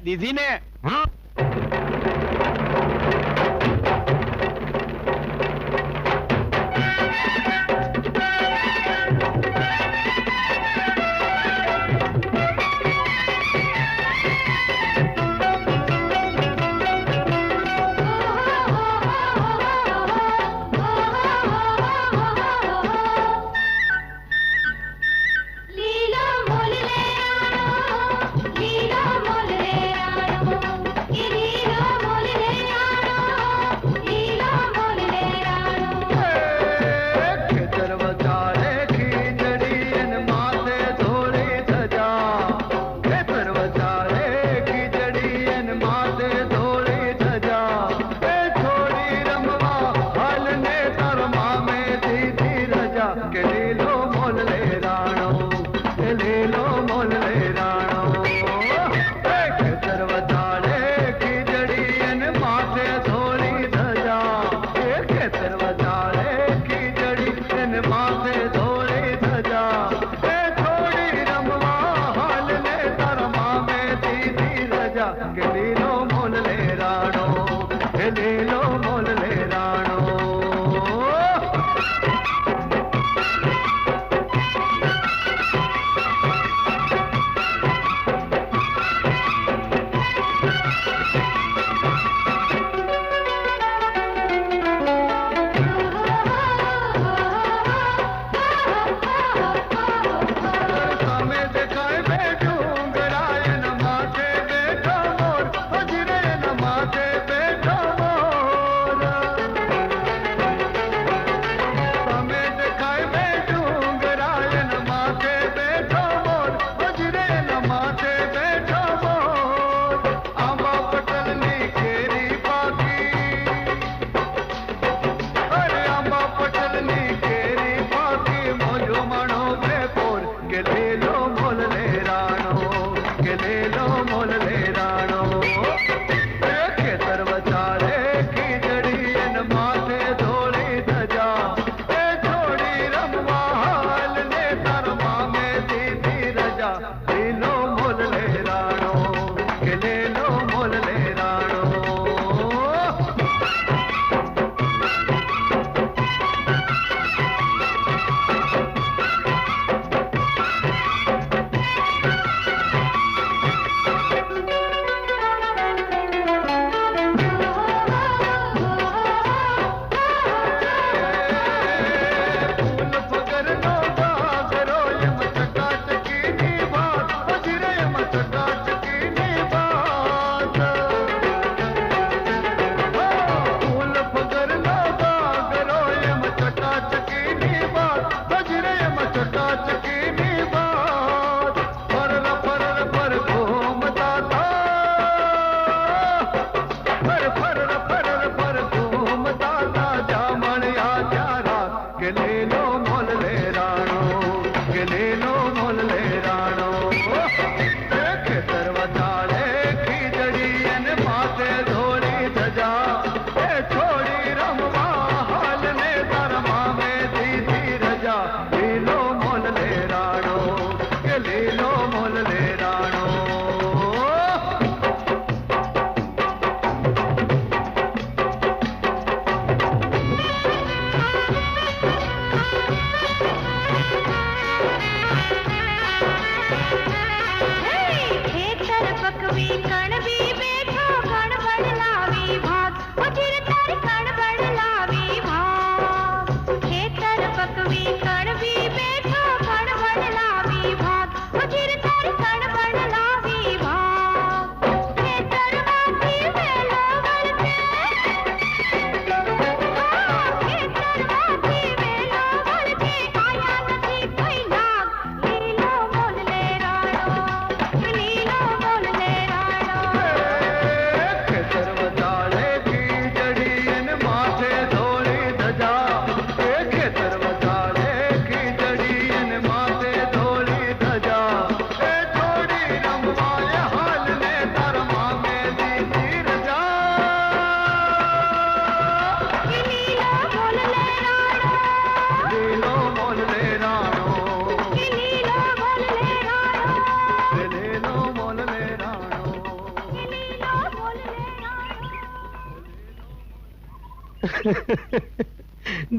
દીધી ને? હા.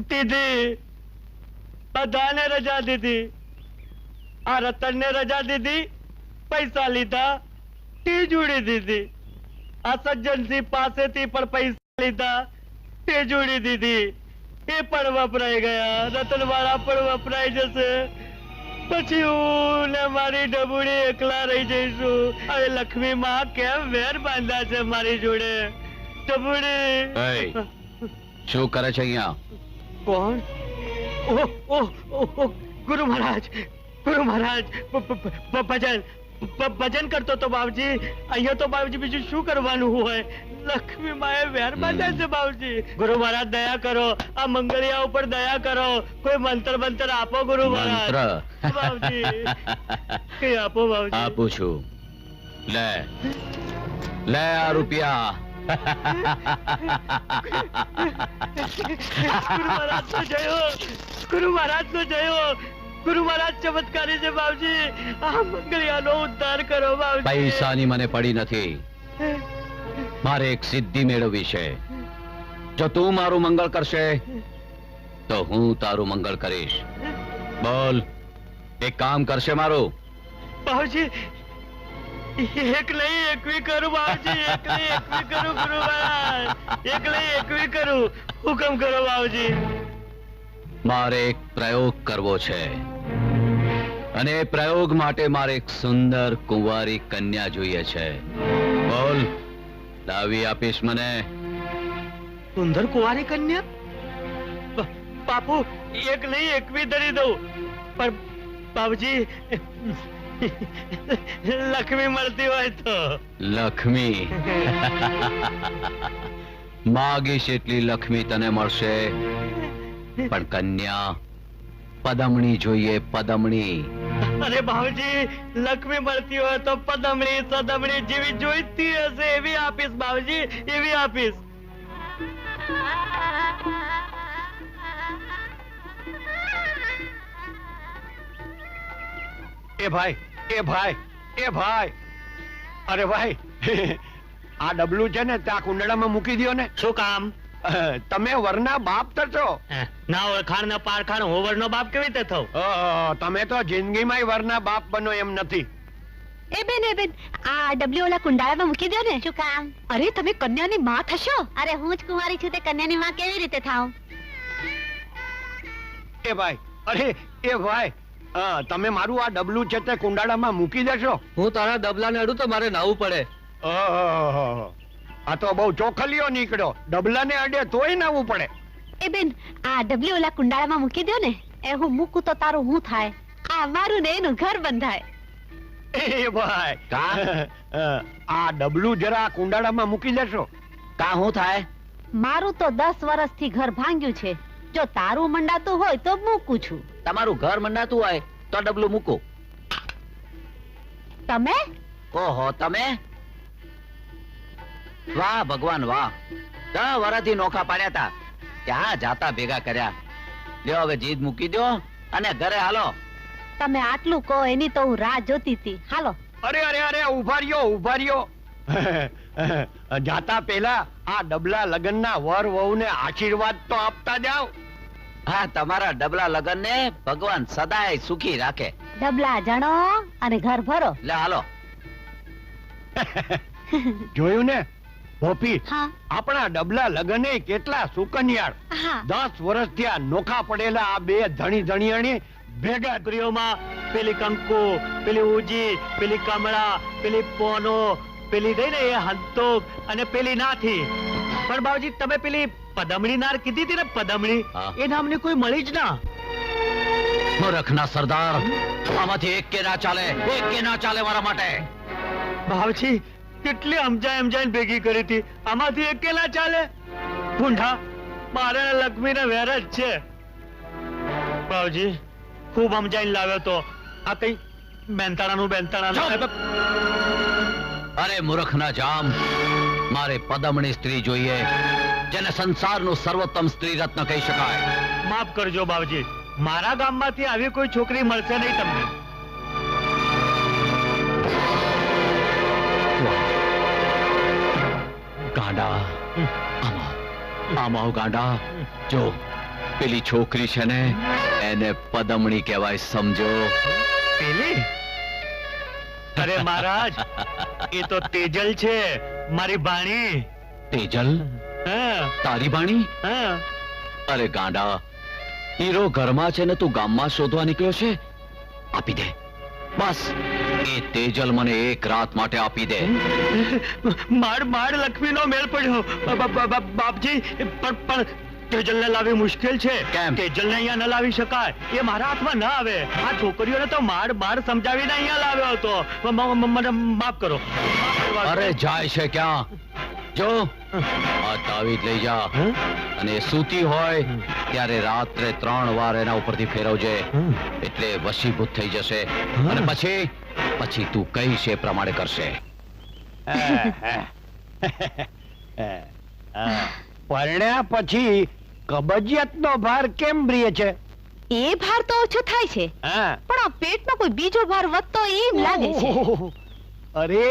દીદી બધાને રજા દીધી, આ રતનને રજા દીધી, પૈસા લીધા, ટી જોડી દીધી, આ સજ્જનસિંહ પાસેથી પણ પૈસા લીધા, ટી જોડી દીધી, એ પણ વપરાઈ ગયા, રતનવાળા પણ વપરાઈ જશે, પછી હું ને મારી ડબુડી એકલા રહી જઈશું. હવે લક્ષ્મી માં કેમ વેર બાંધ્યા છે મારી જોડે? ડબુડી શું કરે છે અહીંયા? કોણ? ઓહ ઓહ ઓહ, ગુરુ મહારાજ, ગુરુ મહારાજ, ભજન ભજન કરતો તો બાપજી. અહીંયા તો બાપજી બીજું શું કરવાનું હોય? લક્ષ્મી માએ વેર બાંધ્યા છે બાપજી. ગુરુ મહારાજ દયા કરો, આ મંગળિયા ઉપર દયા કરો, કોઈ મંત્ર મંત્ર આપો ગુરુ મહારાજ. બાપજી કઈ આપો બાપજી. આપું છું, લે લે આ રૂપિયા. ગુરુ મહારાજ તો જયો, ગુરુ મહારાજ તો જયો, ગુરુ મહારાજ ચમત્કારી છે બાપજી. આ મંગળિયાનો ઉદ્ધાર કરો બાપજી. પૈસાની મને પડી નથી, મારે એક સિદ્ધિ મેળવવી છે. જો તું મારું મંગળ કરશે તો હું તારું મંગળ કરીશ. બોલ, એક કામ કરશે મારું? બાપજી એક નહીં એકવી કરું બાપજી, એક નહીં એકવી કરું ગુરુ મહારાજ, એક નહીં એકવી કરું. હુકમ કરો બાપજી. મારે એક પ્રયોગ કરવો છે, અને એ પ્રયોગ માટે મારે એક સુંદર કુંવારી કન્યા જોઈએ છે. બોલ, લાવી આપીશ મને? સુંદર કુંવારી કન્યા? બાપુ એક નહીં એકવી ધરી દઉં, પણ બાપજી લક્ષ્મી મળતી હોય તો. લક્ષ્મી? માગીશ એટલી લક્ષ્મી તને મળશે, પણ કન્યા પદમણી જોઈએ, પદમણી. અરે બાબુજી લક્ષ્મી મળતી હોય તો પદમણી સદમણી જેવી જોઈતી હશે એવી આપીશ બાબુજી, એવી આપીશ. એ ભાઈ, એ ભાઈ, એ ભાઈ, અરે ભાઈ આ ડબલું છે ને ત્યાં કુંડળામાં મૂકી દો ને. શું કામ? તમે વરના બાપ થશો. ના ઓળખાણ ના પારખાણ હું વરનો બાપ કેવી રીતે થઉં? તમે તો જિંદગીમાં વરના બાપ બનો એમ નથી. એ બેન આ ડબલ્યુ ઓલા કુંડાળામાં મૂકી દો ને. શું કામ? અરે તમે કન્યાની માં થશો. અરે હું જ કુંવારી છું તે કન્યાની માં કેવી રીતે થાઉં? એ ભાઈ, અરે એ ભાઈ, તમે મારું આ ડબલું છે તે કુંડાળામાં મૂકી દેશો? હું તારા ડબલાને અડું તો મારે નાવું પડે. આ તો બહુ ચોખલિયો નીકળ્યો, ડબલાને અડે તોય નાવું પડે. એ બેન આ ડબલ્યુ ઓલા કુંડાળામાં મૂકી દો ને. એ હું મૂકું તો તારું હું થાય? આ મારું ને એનું ઘર બંધાય. એ ભાઈ આ ડબલું જરા કુંડાળામાં મૂકી દેશો? કા હું થાય? મારું તો 10 વર્ષથી ઘર ભાંગ્યું છે. જો તારું મંડાતું હોય તો મૂકું છું. તમારું ઘર મંડાતું હોય તો ડબલું મૂકો. તમે? ઓહો, તમે? વાહ ભગવાન વાહ, 10 વર્ષથી નોખા પાડ્યા હતા, ક્યાં જાતા ભેગા કર્યા. લ્યો હવે જીદ મૂકી દો અને ઘરે હાલો. તમે આટલું કહો એની તો હું રાહ જોતી હતી. હાલો. અરે અરે અરે ઉભા રહ્યો, ઉભા રહ્યો. જાતા પહેલા આ ડબલા લગનના વર વહુને આશીર્વાદ તો આપતા જાવ. હા, તમારા ડબલા લગન ને ભગવાન સદાય સુખી રાખે. ડબલા જણો અને ઘર ભરો. લે હાલો. જોયું ને ભોપી, હા આપણા ડબલા લગને કેટલા સુકન્યાળ. હા 10 વર્ષથી આ નોખા પડેલા આ બે ધણી ધણીયાણી ભેગા. છોકરીઓમાં પેલી કંકુ, પેલી ઉજી, પેલી કમળા, પેલી પોનો, પેલી ગઈ ને એ હંતોક અને પેલી નાથી. પણ બાબુજી તમે પેલી પદમણી નાર કીધી હતી ને, પદમણી, એ નામની કોઈ મળી જ ના. મૂર્ખના સરદાર, આમાંથી એક કે ના ચાલે, એક કે ના ચાલે મારા માટે. બાબુજી કેટલી સમજાઈને ભેગી કરી હતી, આમાંથી એક કે ના ચાલે? ભૂંડા મારે લક્ષ્મીને વેર જ છે. બાબુજી ખૂબ સમજાઈને લાવ્યો તો આ કઈ બેનતાણાનું. અરે મૂર્ખના જામ, મારે પદમણી સ્ત્રી જોઈએ, જેને સંસારનું સર્વોત્તમ સ્ત્રી રત્ન કહી શકાય. માફ કરજો બાબુજી, મારા ગામમાંથી આવી કોઈ છોકરી મળશે નહીં તમને. ગાંડા, આમાં આમાં ગાંડા જો પેલી છોકરી છે ને એને પદમણી કહેવાય સમજો. પેલી અરે મહારાજ એ તો તેજલ છે મારી ભાણી. તેજલ હા તારી બાણી? હા અરે ગાંડા હીરો ઘરમાં છે ને તું ગામમાં શોધવા નીકળ્યો છે. આપી દે બસ એ તેજલ મને એક રાત માટે આપી દે. માડ લક્ષ્મીનો મેળ પડ્યો બાપજી. પણ તેજલને લાવવી મુશ્કેલ છે. કેમ? તેજલને અહીંયા ન લાવી શકાય. એ મારા હાથમાં ના આવે. આ છોકરીઓને તો માડ સમજાવીને અહીંયા લાવ્યો હતો. મને માફ કરો. અરે જાય છે ક્યાં? જો આ તાવીજ લઈ જા અને એ સૂતી હોય ત્યારે રાત્રે 3 વાર એના ઉપરથી ફેરવજે એટલે વશીભૂત થઈ જશે અને પછી તું કહીશ એ પ્રમાણે કરશે. પરણ્યા પછી કબજિયાતનો ભાર કેમ બ્રિય છે? એ ભાર તો ઓછો થાય છે, હા. પણ આ પેટમાં કોઈ બીજો ભાર વધતો એમ લાગે છે. ઓહો, અરે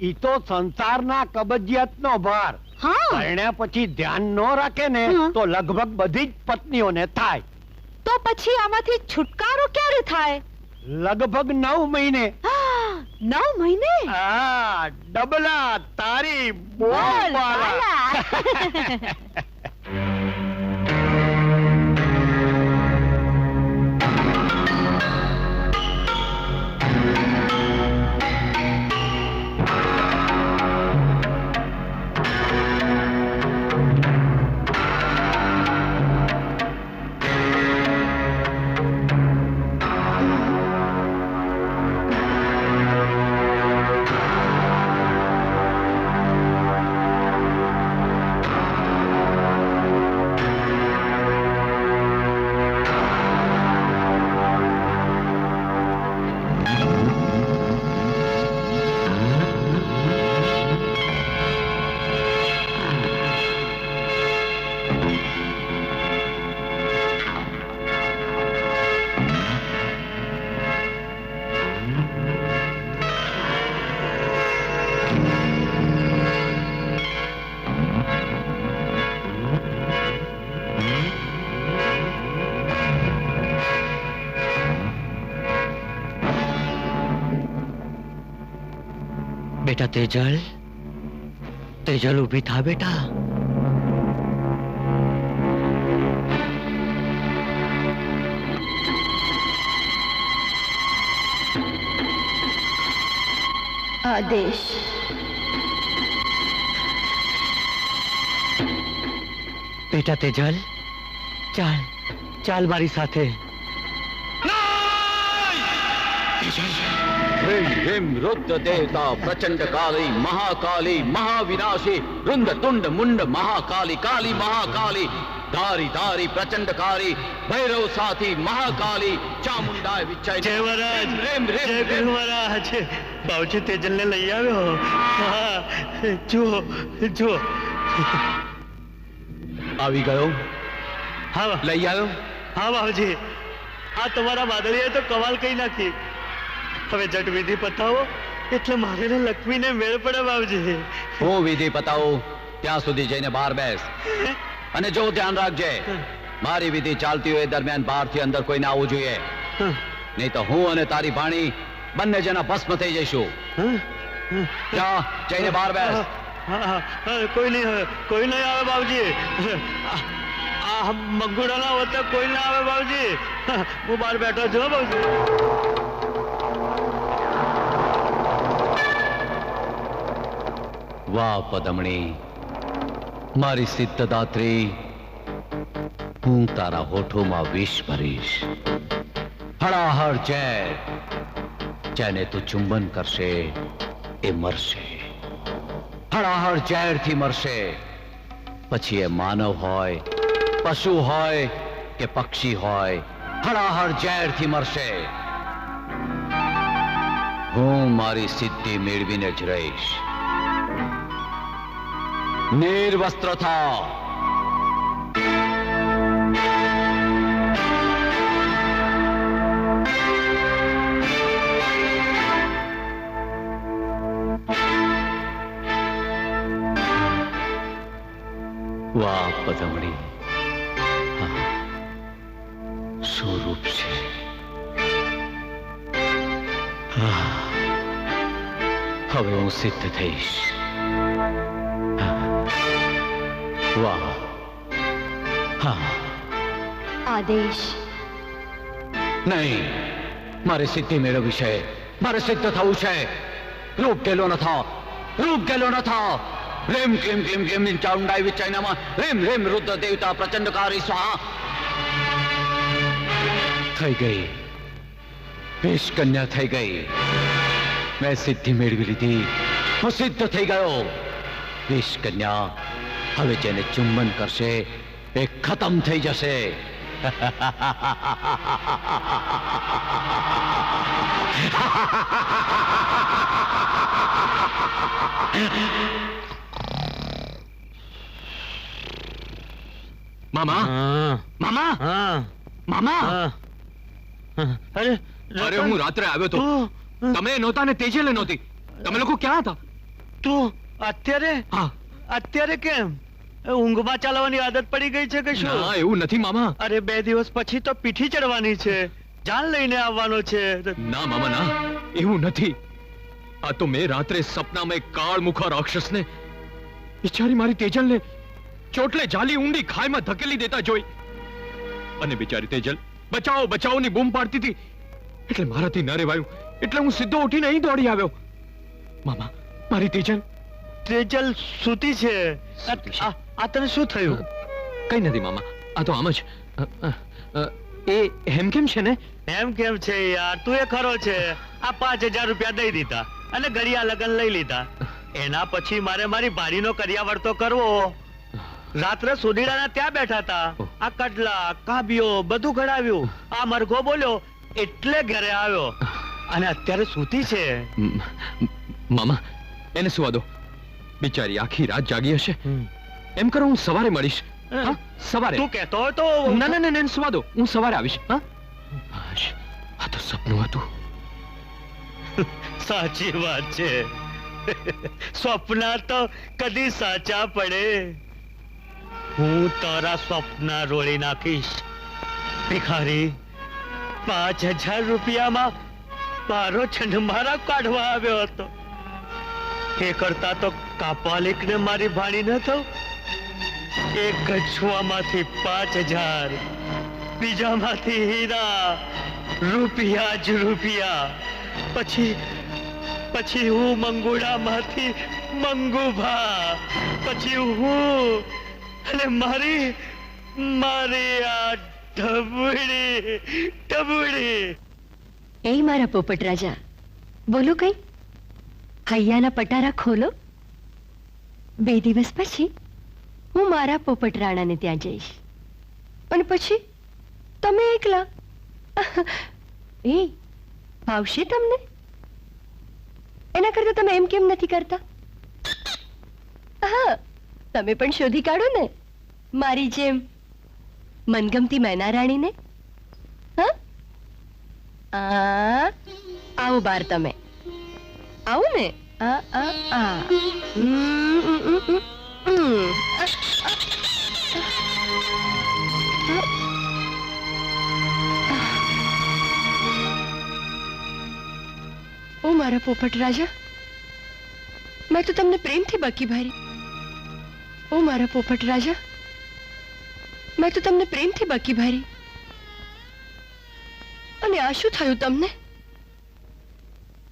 ઈ તો સંસારના કબજિયાતનો ભાર. હા પરણ્યા પછી ધ્યાન ન રાખે ને હા. તો લગભગ બધી જ પત્નીઓને થાય. તો પછી આમાંથી છુટકારો ક્યારે થાય? લગભગ 9 મહિને. 9 મહિને? હા, ડબલા તારી બોલ, બોલવાળા. બાલા. બેટા તેજલ, તેજલ ઊભી થા બેટા. આદેશ. બેટા તેજલ, ચાલ ચાલ મારી સાથે. ह्रीं ह्रीं रुद्र देवता प्रचंड काली महाकाली महाविनाशी रुंड तुंड मुंड महाकाली काली महाकाली धारी धारी प्रचंड काली भैरव साथी महाकाली चामुंडाय विचय જય મહારાજ, રેમ રેમ જય ગુરુ મહારાજ. બાવજી તેજલને લઈ આવ્યો. હા, જુઓ જુઓ. આવી ગયો. હા લઈ આવ્યો. હા બાવજી, આ તમારા વાદળીએ તો કમાલ કહી નાખી. હવે જટ વિધિ પતાવો એટલે મારે ને લક્ષ્મીને મેળ પડે બાવજી. હું વિધિ પતાવું ત્યાં સુધી જઈને બહાર બેસ અને જો ધ્યાન રાખજે મારી વિધિ ચાલતી હોય એ દરમિયાન બહારથી અંદર કોઈ ના આવવું જોઈએ, નહીં તો હું અને તારી ભાણી બંને જણા ભસ્મ થઈ જઈશું. જા જઈને બહાર બેસ. કોઈ નહીં આવે બાવજી. આ મંગુડાના વચ્ચે કોઈ ના આવે બાવજી. હું બહાર બેઠો છું બાવજી. વાહ પદમણી, મારી સિદ્ધદાત્રી, હું તારા હોઠોમાં વિષ ભરીશ. હળાહળ ઝેર, જેને તું ચુંબન કરશે એ મરશે. હળાહળ ઝેરથી મરશે. પછી એ માનવ હોય, પશુ હોય કે પક્ષી હોય, હળાહળ ઝેરથી મરશે. હું મારી સિદ્ધિ મેળવીને જ રહીશ. નિર્વસ્ત્ર થા. વાહ પદમણી, હા, શું રૂપ છે. હા, હવે હું સિદ્ધ થઈશ. વાહ, હા. આદેશ. નહીં, મારે સિદ્ધિ મેળવવી છે, મારે સિદ્ધ થવું છે. રૂપ ગેલો ન થા, રૂપ ગેલો ન થા. રેમ ક્લીમ ક્લીમ ક્લીમ ચાઉંડાઈ વિચાયનામાં રેમ રેમ રુદ્ર દેવતા પ્રચંડકારી સ્વાહા. થઈ ગઈ, વેશ કન્યા થઈ ગઈ. મેં સિદ્ધિ મેળવી લીધી, હું સિદ્ધ થઈ ગયો. વેશ કન્યા હવે જેને ચુંબન કરશે એ ખતમ થઈ જશે. મામા, મામા, મામા. અરે અરે હું રાત્રે આવ્યો તો, તમે નહોતા ને તેજલે નહોતી. તમે લોકો ક્યાં હતા? તું અત્યારે હા. અત્યારે કેમ ઊંઘમાં ચાલવાની આદત પડી ગઈ છે કે ના, શું? એવું નથી મામા. અરે 2 દિવસ પછી તો પીઠી ચડવાની છે, જાન લઈને આવવાનો છે. ના મામા ના, એવું નથી. આ તો મેં રાત્રે સપનામાં એક કાળ મુખા રાક્ષસને બિચારી મારી તેજલને ચોટલે જાલી ઊંડી ખાઈમાં ધકેલી દેતા જોઈ. અને બિચારી તેજલ બચાવો બચાવોની બૂમ પાડતી હતી. એટલે મારાથી ન રેવાયું, એટલે હું સીધો ઉઠીને અહીં દોડી આવ્યો. મામા, મારી તેજલ તેજલ સૂતી છે. સૂતી છે. આ તને શું થયું? કઈ નથી મામા, આ તો આમ જ. એ હેમ કેમ છે ને? એમ કેમ છે યાર, તું એ ખરો છે. આ 5000 રૂપિયા દઈ દીધા અને ઘડિયા લગન લઈ લીધા. એના પછી મારે મારી ભાડીનો કરિયાવર તો કરવો. રાત્રે સુધીડાના ત્યાં બેઠા હતા. આ કડલા કાબીઓ બધું ઘડાવ્યું. આ મરઘો બોલ્યો એટલે ઘરે આવ્યો અને અત્યારે સૂતી છે. મામા, એને સુવા દો. બિચારી આખી રાત જાગી હશે. એમ કરો, હું સવારે મળીશ. હા, સવારે. તું કહેતો હોય તો ના ના ના, સુવા દો, હું સવારે આવીશ. હા, આ તો સપનું હતું. સાચી વાત છે. સ્વપ્ન તો કદી સાચા પડે. હું તારા સ્વપ્ન રોળી નાખીશ. ભિખારી, 5000 રૂપિયામાં મારો છંડમારા કાઢવા આવ્યો હતો. એ કરતા તો કાપાલિકને મારી ભાણી ન થઉં. એક ગજવામાંથી 5000, બીજામાંથી હીરા, રૂપિયા જ રૂપિયા. પછી હું મંગુડામાંથી મંગુભા, પછી હું અને મારી આ ઢબુડી. એ મારા પોપટ રાજા, બોલો કઈ. હૈયાના પટારા ખોલો. 2 દિવસ પછી હું મારા પોપટ રાણાને ત્યાં જઈશ અને પછી તમે એકલા. એ ભાવશે તમને? એના કરતા તમે એમ કેમ નથી કરતા? હા, તમે પણ શોધી કાઢો ને મારી જેમ મનગમતી મેના રાણીને. હા, આવો બાર તમે. આવો ને. ઓ મારા પોપટ રાજા, મેં તો તમને પ્રેમથી બકી ભરી. ઓ મારા પોપટ રાજા, મેં તો તમને પ્રેમથી બકી ભરી. અને આ શું થયું તમને?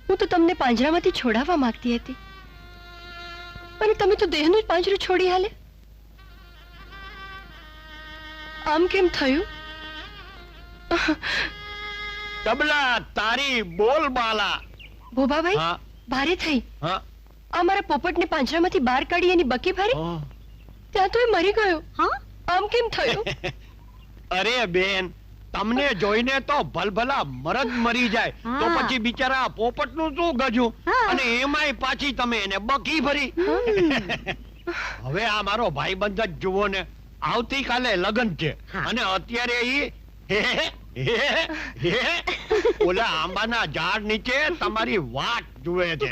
હું તો તમને પાંજરામાંથી છોડાવવા માંગતી હતી અને તમે તો દેહનું જ પાંજરું છોડી હાલે. આમ કેમ થયું? તબલા તારી બોલ બાલા. ભોભાભાઈ, હા. ભારે થઈ. હા. આ મારા પોપટને પાંજરામાંથી બહાર કાઢી એની બકી ભરી, ત્યાં તો એ મરી ગયો. હા, આમ કેમ થયું? અરે બેન, તમને જોઈને તો ભલભલા મરદ મરી જાય તો હા. પછી બિચારા પોપટ નું શું ગજું? હા. અને એમાંય પાછી તમે એને બકી ભરી. હવે આ મારો ભાઈબંધ જ જુઓ ને, આવતીકાલે લગ્ન છે હા. અને અત્યારે ઈ ઓલા આંબાના ઝાડ નીચે તમારી વાટ જુએ છે.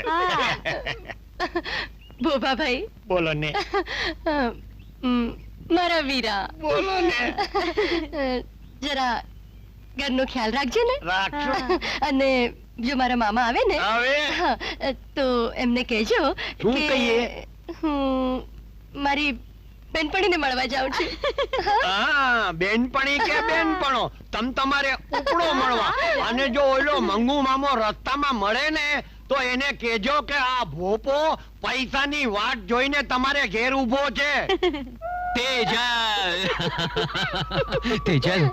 ભોભાભાઈ, બોલો ને. મારા વીરા બોલો ને. જરા ઘરનો ખ્યાલ રાખજે ને રાખજો. અને જો મારા મામા આવે ને હવે હા, તો એમને કહેજો શું કે કહીએ? હું મારી બેનપણીને મળવા જાઉં છું. હા, બેનપણી કે બેનપણો તમારે ઉપડો મળવા. અને જો ઓલો મંગુ મામો રસ્તામાં મળે ને તો એને કહેજો કે આ ભોપો પૈસાની વાટ જોઈને તમારે ઘેર ઊભો છે. તેજલ તેજલ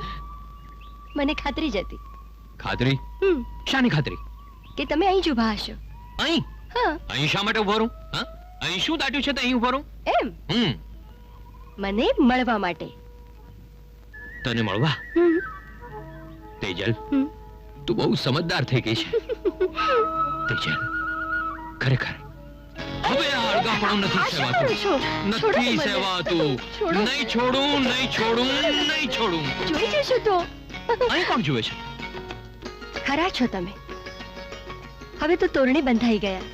મને ખાતરી જ હતી ખાતરી હમ, શાની ખાતરી કે તમે અહીં જ ઊભા હશો. અહીં હા અહીં શા માટે ઉભો રહું હા અહીં શું દાટ્યું છે તો અહીં ઉભો રહું એમ મને મળવા માટે. તને મળવા હમ, તેજલ હમ. તું બહુ સમજદાર થઈ ગઈ છે તેજલ ખરેખર હવે આ અળગાપણું નથી આ શું કરો છો? સેવાતું છોડો નથી મને. સેવાતું છોડો. નહીં છોડું નહીં છોડું નહીં છોડું જોઈ જશો તો. અહીં કોણ જુએ છે ખરા છો તમે. હવે તો તોરણે બંધાઈ ગયા,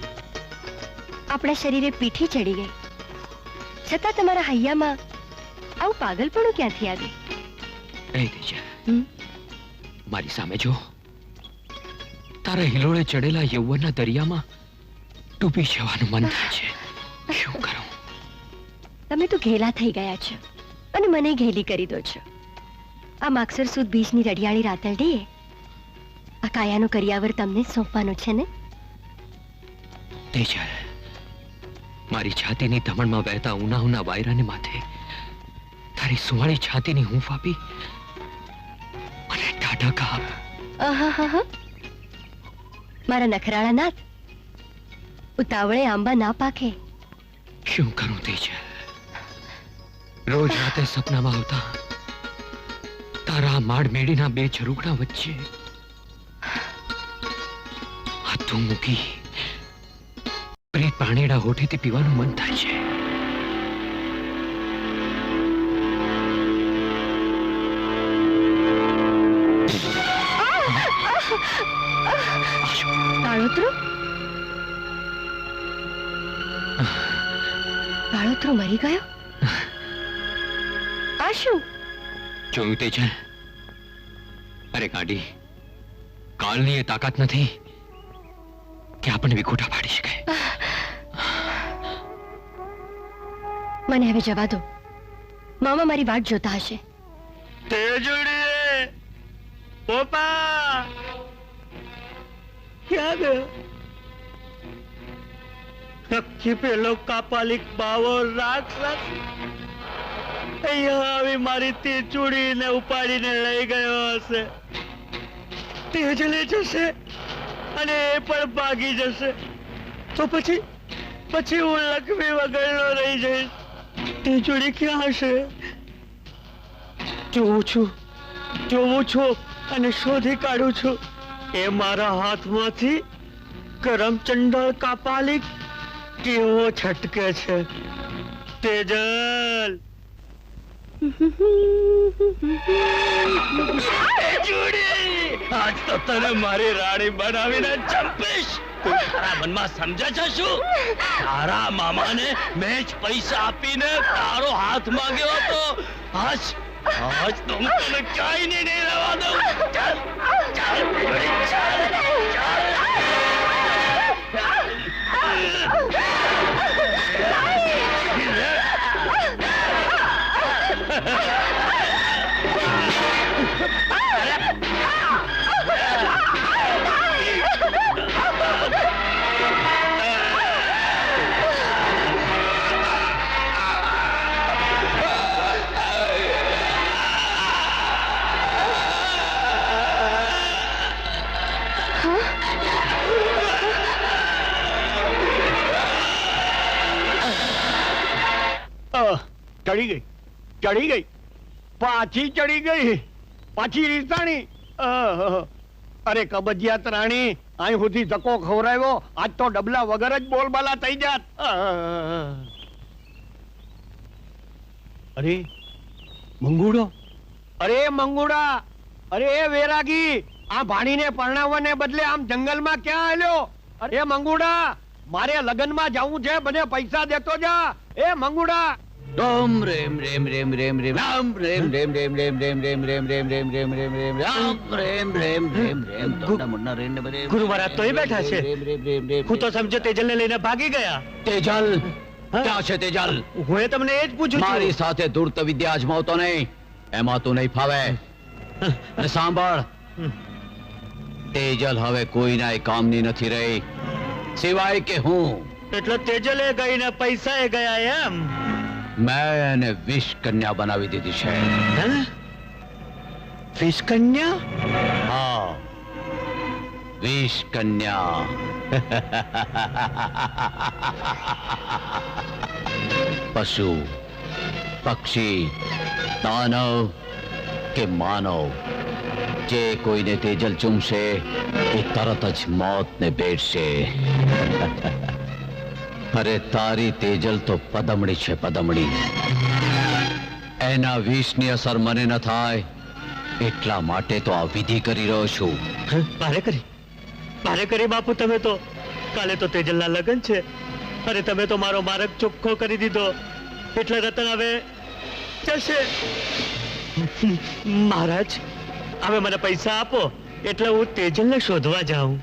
આપણા શરીરે પીઠી ચડી ગઈ, છતાં તમારા હૈયામાં આવું પાગલપણું ક્યાંથી આવ્યું? એ તેજલ હમ? મારી સામે જો તારા હિલોળે ચડેલા યૌવનના દરિયામાં ડૂબી જવાનું મન થાય છે. શું કરું? તમે તો ઘેલા થઈ ગયા છો અને મને ઘેલી કરી દો છો. આ માગસર સુદ બીજની રડિયાળી રાતરડીએ આ કાયાનું કરિયાવર તમને જ સોંપવાનું છે ને? તેજલ મારી છાતીની ધમણમાં વહેતા ઉના ઉના વાયરાને માથે તારી સુવાળી છાતીની હૂંફ આપી મને ટાઢકા આપ. આહાહાહા. મારા નખરાળા નાથ, ઉતાવળે આંબા ના પાકે. શું કરું તેજલ? રોજ રાતે સપનામાં આવતા તારા માડ મેડીના બે ઝરૂકડા વચ્ચે હાથું મૂકી પ્રેત પાણીડા હોઠેથી પીવાનું મન થાય છે. કાળોતરો કાળોતરો મરી ગયો? આ શું? જોયું તેજલ? અરે ગાડી કાળની એ તાકાત નથી કે આપણને વિખૂટા પાડી શકે. મને હવે જવા દો. મામા મારી વાટ જોતા હશે. તેજુડી પોપા ક્યાં ગયો? નક્કી પેલો કાપાલિક બાવો રાક્ષસ અહીંયા આવી મારી તેજુડીને ઉપાડીને લઈ ગયો હશે. તેજલે જશે અને એ પણ ભાગી જશે તો પછી હું લક્ષ્મી વગરનો રહી જઈશ. તેજુડી ક્યાં હશે? જોઉં છું અને શોધી કાઢું છું. એ મારા હાથમાંથી કરમચંડળ કાપાલિક કેવો છટકે છે. તેજલ આજ તો તને મારી રાણી બનાવીને ચંપીશ. તું તારા મનમાં સમજે છે શું? તારા મામાને મેં જ પૈસા આપીને તારો હાથ માંગ્યો હતો. આજ તો હું તને કાંઈ નહીં રહેવા દઉં. ચાલ ચાલ ચાલ ચડી ગઈ પાછી ચડી ગઈ પાછી રીસાણી. અરે કબજિયાત રાણી, અહીં સુધી ધક્કો ખવરાવ્યો, આજ તો ડબલા વગર જ બોલબાલા થઈ જાત. અરે મંગુડો, અરે મંગુડા, અરે વેરાગી, આ ભાણીને પરણાવવાને બદલે આમ જંગલમાં ક્યાં આલ્યો? અરે મંગુડા, મારે લગ્નમાં જવું છે, મને પૈસા દેતો જા. એ મંગુડા. રામ રેમ રેમ રેમ રેમ રેમ રામ રેમ રેમ રેમ રેમ રેમ રેમ રેમ રેમ રેમ રેમ રેમ રેમ રામ રેમ રેમ રેમ રેમ દોડા મુન્ના રેમ રેમ ગુરુ મહારાજ તો અહીં બેઠા છે. રેમ રેમ રેમ રેમ હું તો સમજો તેજલને લઈને ભાગી ગયા. તેજલ ક્યાં છે તેજલ? હું એ તમને એ જ પૂછું મારી છું. સાથે ધૂર્ત વિદ્યા અજમાવતો નહીં, એમાં તું નહીં ફાવે. અને સાંભળ, તેજલ હવે કોઈના કામની નથી રહી, સિવાય કે હું. એટલે તેજલે ગઈ ને પૈસા એ ગયા એમ? મેં એને વિષ કન્યા બનાવી દીધી છે. હે? વિષ કન્યા? હા, વિષ કન્યા. પશુ, પક્ષી, દાનવ કે માનવ, જે કોઈને તેજલ ચૂમશે એ તરત જ મોતને ભેટશે. અરે તારી તેજલ તો પદમડી છે, પદમડી. એના વિષની અસર મને ન થાય એટલા માટે તો આ વિધિ કરી રહ્યો છું. ભારે કરી બાપુ તમે તો. કાલે તો તેજલના લગ્ન છે. અરે તમે તો મારો માર્ગ ચોખ્ખો કરી દીધો. એટલે રતન હવે જશે. મહારાજ, હવે મને પૈસા આપો એટલે હું તેજલને શોધવા જાઉં.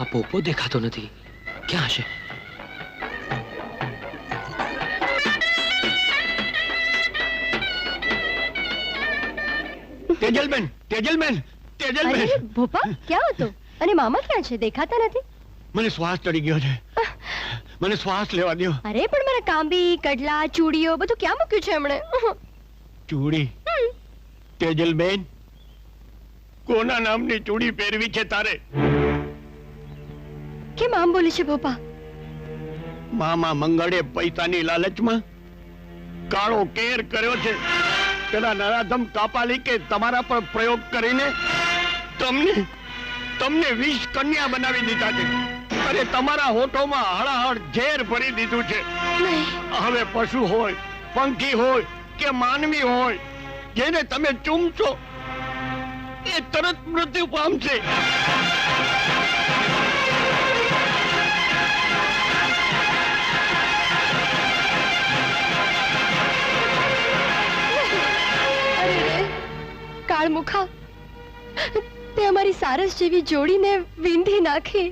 આ પોપો દેખાતો નથી, ક્યાં હશે? તેજલબેન, તેજલબેન, તેજલબેન. અરે ભોપા, ક્યાં હતો? અને મામા ક્યાં છે? દેખાતા નથી. મને શ્વાસ ચડી ગયો છે, મને શ્વાસ લેવા દો. અરે પણ મારા કાંબી, કડલા, ચૂડીઓ બધું ક્યાં મૂક્યું છે એમણે? ચૂડી? તેજલબેન, કોના નામની ચૂડી પહેરવી છે તારે? કેમ આમ બોલે છે ભોપા? મામા મંગળે પૈસાની લાલચમાં કાળો કેર કર્યો છે. પેલા નરાધમ કાપાલિકે તમારા પર પ્રયોગ કરીને તમને વિષ કન્યા બનાવી દીધા છે. અરે તમારા હોઠોમાં હળાહળ ઝેર ભરી દીધું છે. હવે પશુ હોય, પંખી હોય કે માનવી હોય, જેને તમે ચૂમશો એ તરત મૃત્યુ પામશે. કાળમુખા, તે અમારી સારસ જેવી જોડીને વીંધી નાખી.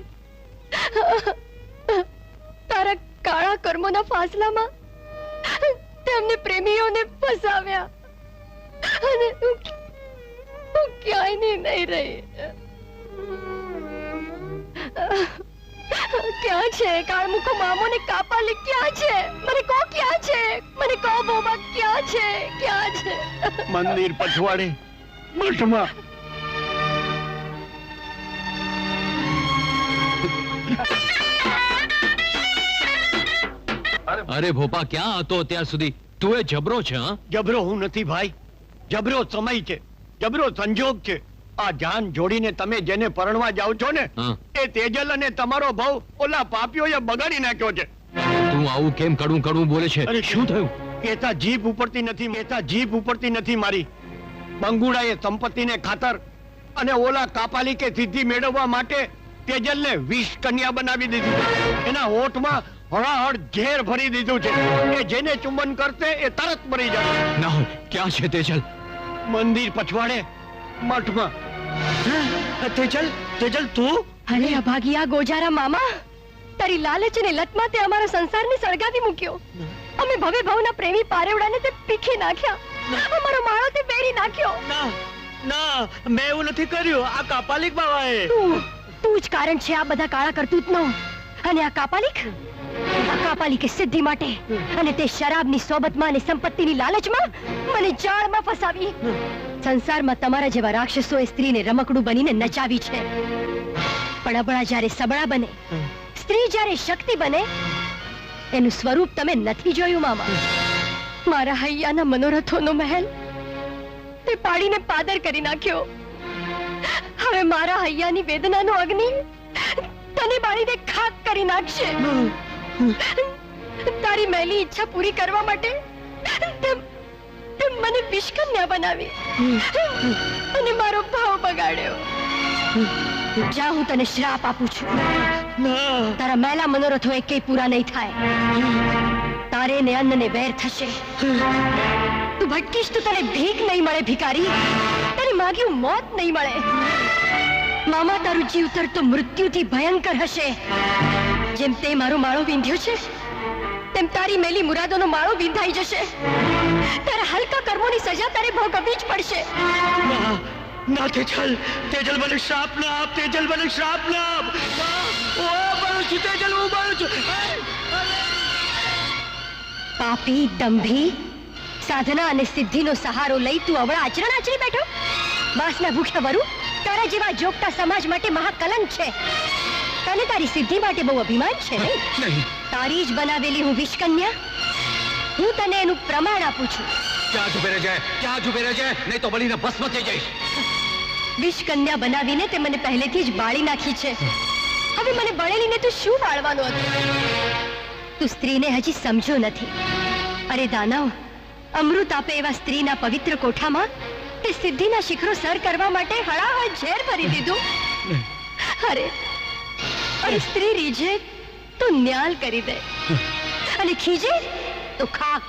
તારા કાળા કર્મોના ફાસલામાં તેમને પ્રેમીઓને ફસાવ્યા અને હું ક્યાંય નહીં રહી. ક્યાં છે કાળમુખો મામો ને કાપાલી? ક્યાં છે? મને કહો ક્યાં છે? મને કહો બોબા ક્યાં છે? ક્યાં છે? મંદિર પછવાડે મઠમાં. અરે ભોપા, ક્યાં હતો અત્યાર સુધી? તું એ જબરો છે? હા, જબરો હું નથી ભાઈ, જબરો સમય છે, જબરો સંજોગ છે. આ જાન જોડીને તમે જેને પરણવા જાઓ છો ને, હા. એ તેજલ અને તમારો ભાવ ઓલા પાપીઓએ બગાડી નાખ્યો છે. તું આવું કેમ કડવું કડવું બોલે છે? અરે શું થયું? કેતા જીભ ઉપડતી નથી, કેતા જીભ ઉપડતી નથી મારી. બંગુડાએ સંપત્તિને ખાતર અને ઓલા કાપાલિકે સિદ્ધિ મેળવવા માટે તેજલને વિષ કન્યા બનાવી દીધી. એના હોઠમાં હળાહળ ઝેર ભરી દીધું છે. એ જેને ચુંબન કરશે એ તરત મરી જાય. ના હોય, ક્યાં છે તેજલ? મંદિર પછવાડે મઠમાં. તેજલ તું? અરે અભાગિયા ગોજારા મામા, તારી લાલચ અને લતમાં તે અમારા સંસારને સળગાવી મૂક્યો. અમે ભવે ભવના પ્રેમી પારેવડાને તે પીખી નાખ્યા. અમારો માળો તે બેરી નાખ્યો. ના ના, મેં એવું નથી કર્યું. આ કાપાલિક બાવાએ. તું જ કારણ છે આ બધા કાળા કરતૂતનો. અને આ કાપાલિકે સિદ્ધિ માટે અને તે શરાબની સોબતમાં અને સંપત્તિની લાલચમાં મને જાળમાં ફસાવી. સંસારમાં તમારા જેવા રાક્ષસોએ સ્ત્રીને રમકડું બનીને નચાવી છે. પણ અબળા જ્યારે સબળા બને, સ્ત્રી જ્યારે શક્તિ બને, એનું સ્વરૂપ તમે નથી જોયું મામા. મારા હૈયાના મનોરથોનો મહેલ તે પાડીને પાદર કરી નાખ્યો. હવે મારા હૈયાની વેદનાનો અગ્નિ તને બાળીને ખાક કરી નાખશે. તારી મેલી ઈચ્છા પૂરી કરવા માટે તે મને વિષકન્યા બનાવી અને મારો ભાવ બગાડ્યો. જા, હું તને શ્રાપ આપું છું. તારા મેલા મનોરથો એકેય પૂરા નહીં થાય. તારે ને અન્ન ને વેર થશે. તું ભટકીશ તો તને ભીખ નહીં મળે ભિખારી, તને માગ્યું મોત નહીં મળે. મામા, તારું જીવતર તો મૃત્યુથી ભયંકર હશે. જેમ તે મારો માળો વીંધ્યો છે તેમ તારી મેલી મુરાદોનો માળો વીંધાઈ જશે. તારા હલકા કર્મોની સજા તારે ભોગવવી જ પડશે. ના તેજલ, તેજલ મને શ્રાપ ના આપ, તેજલ મને શ્રાપ ના આપ. ઓ બળું છું તેજલ, હું બળું છું. પાપી, દંભી, સાધના અને સિદ્ધિનો સહારો લઈ તું અવળા આચરણ આચરી બેઠો. માંસના ભૂખ્યા વરુ તારા જેવા જોગતા સમાજ માટે મહાકલંક છે. તને તારી સિદ્ધિ માટે બહુ અભિમાન છે નહીં? તારી જ બનાવેલી હું વિષકન્યા. હું તને એનું પ્રમાણ આપું છું. ક્યાં જુબે રહેજે, ક્યાં જુબે રહેજે, નહીં તો બળીને ભસ્મ થઈ જઈશ. વિષકન્યા બનાવીને તે મને પહેલેથી જ બાળી નાખી છે. હવે મને બળેલીને તું શું બાળવાનો હતો? તું સ્ત્રીને હજી સમજો નથી. અરે દાનવ, અમૃત આપે એવા સ્ત્રીના પવિત્ર કોઠામાં તે સિદ્ધિના શિખરો સર કરવા માટે હળાહળ ઝેર ભરી દીધું. અરે સ્ત્રી રીઝે તો ન્યાલ કરી દે અને ખીજે તો ખાક.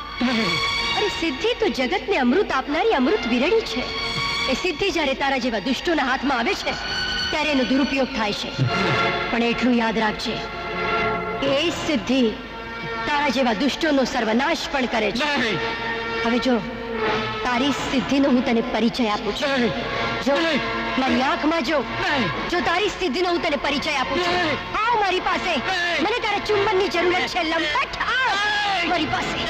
અરે સિદ્ધિ તો જગતને અમૃત આપનારી અમૃત વિરડી છે. એ સિદ્ધિ જ્યારે તારા જેવા દુષ્ટોના હાથમાં આવે છે ત્યારે એનો દુરુપયોગ થાય છે. પણ એટલું યાદ રાખજે કે એ સિદ્ધિ તારા જેવા દુષ્ટોનો સર્વનાશ પણ કરે છે. હવે જો તારી સિદ્ધિનો હું તને પરિચય આપું છું. જો મારી આંખમાં જો તારી સિદ્ધિનો હું તને પરિચય આપું છું. આવ મારી પાસે. મને તારા ચુંબનની જરૂરત છે. લંપટ, આવ મારી પાસે.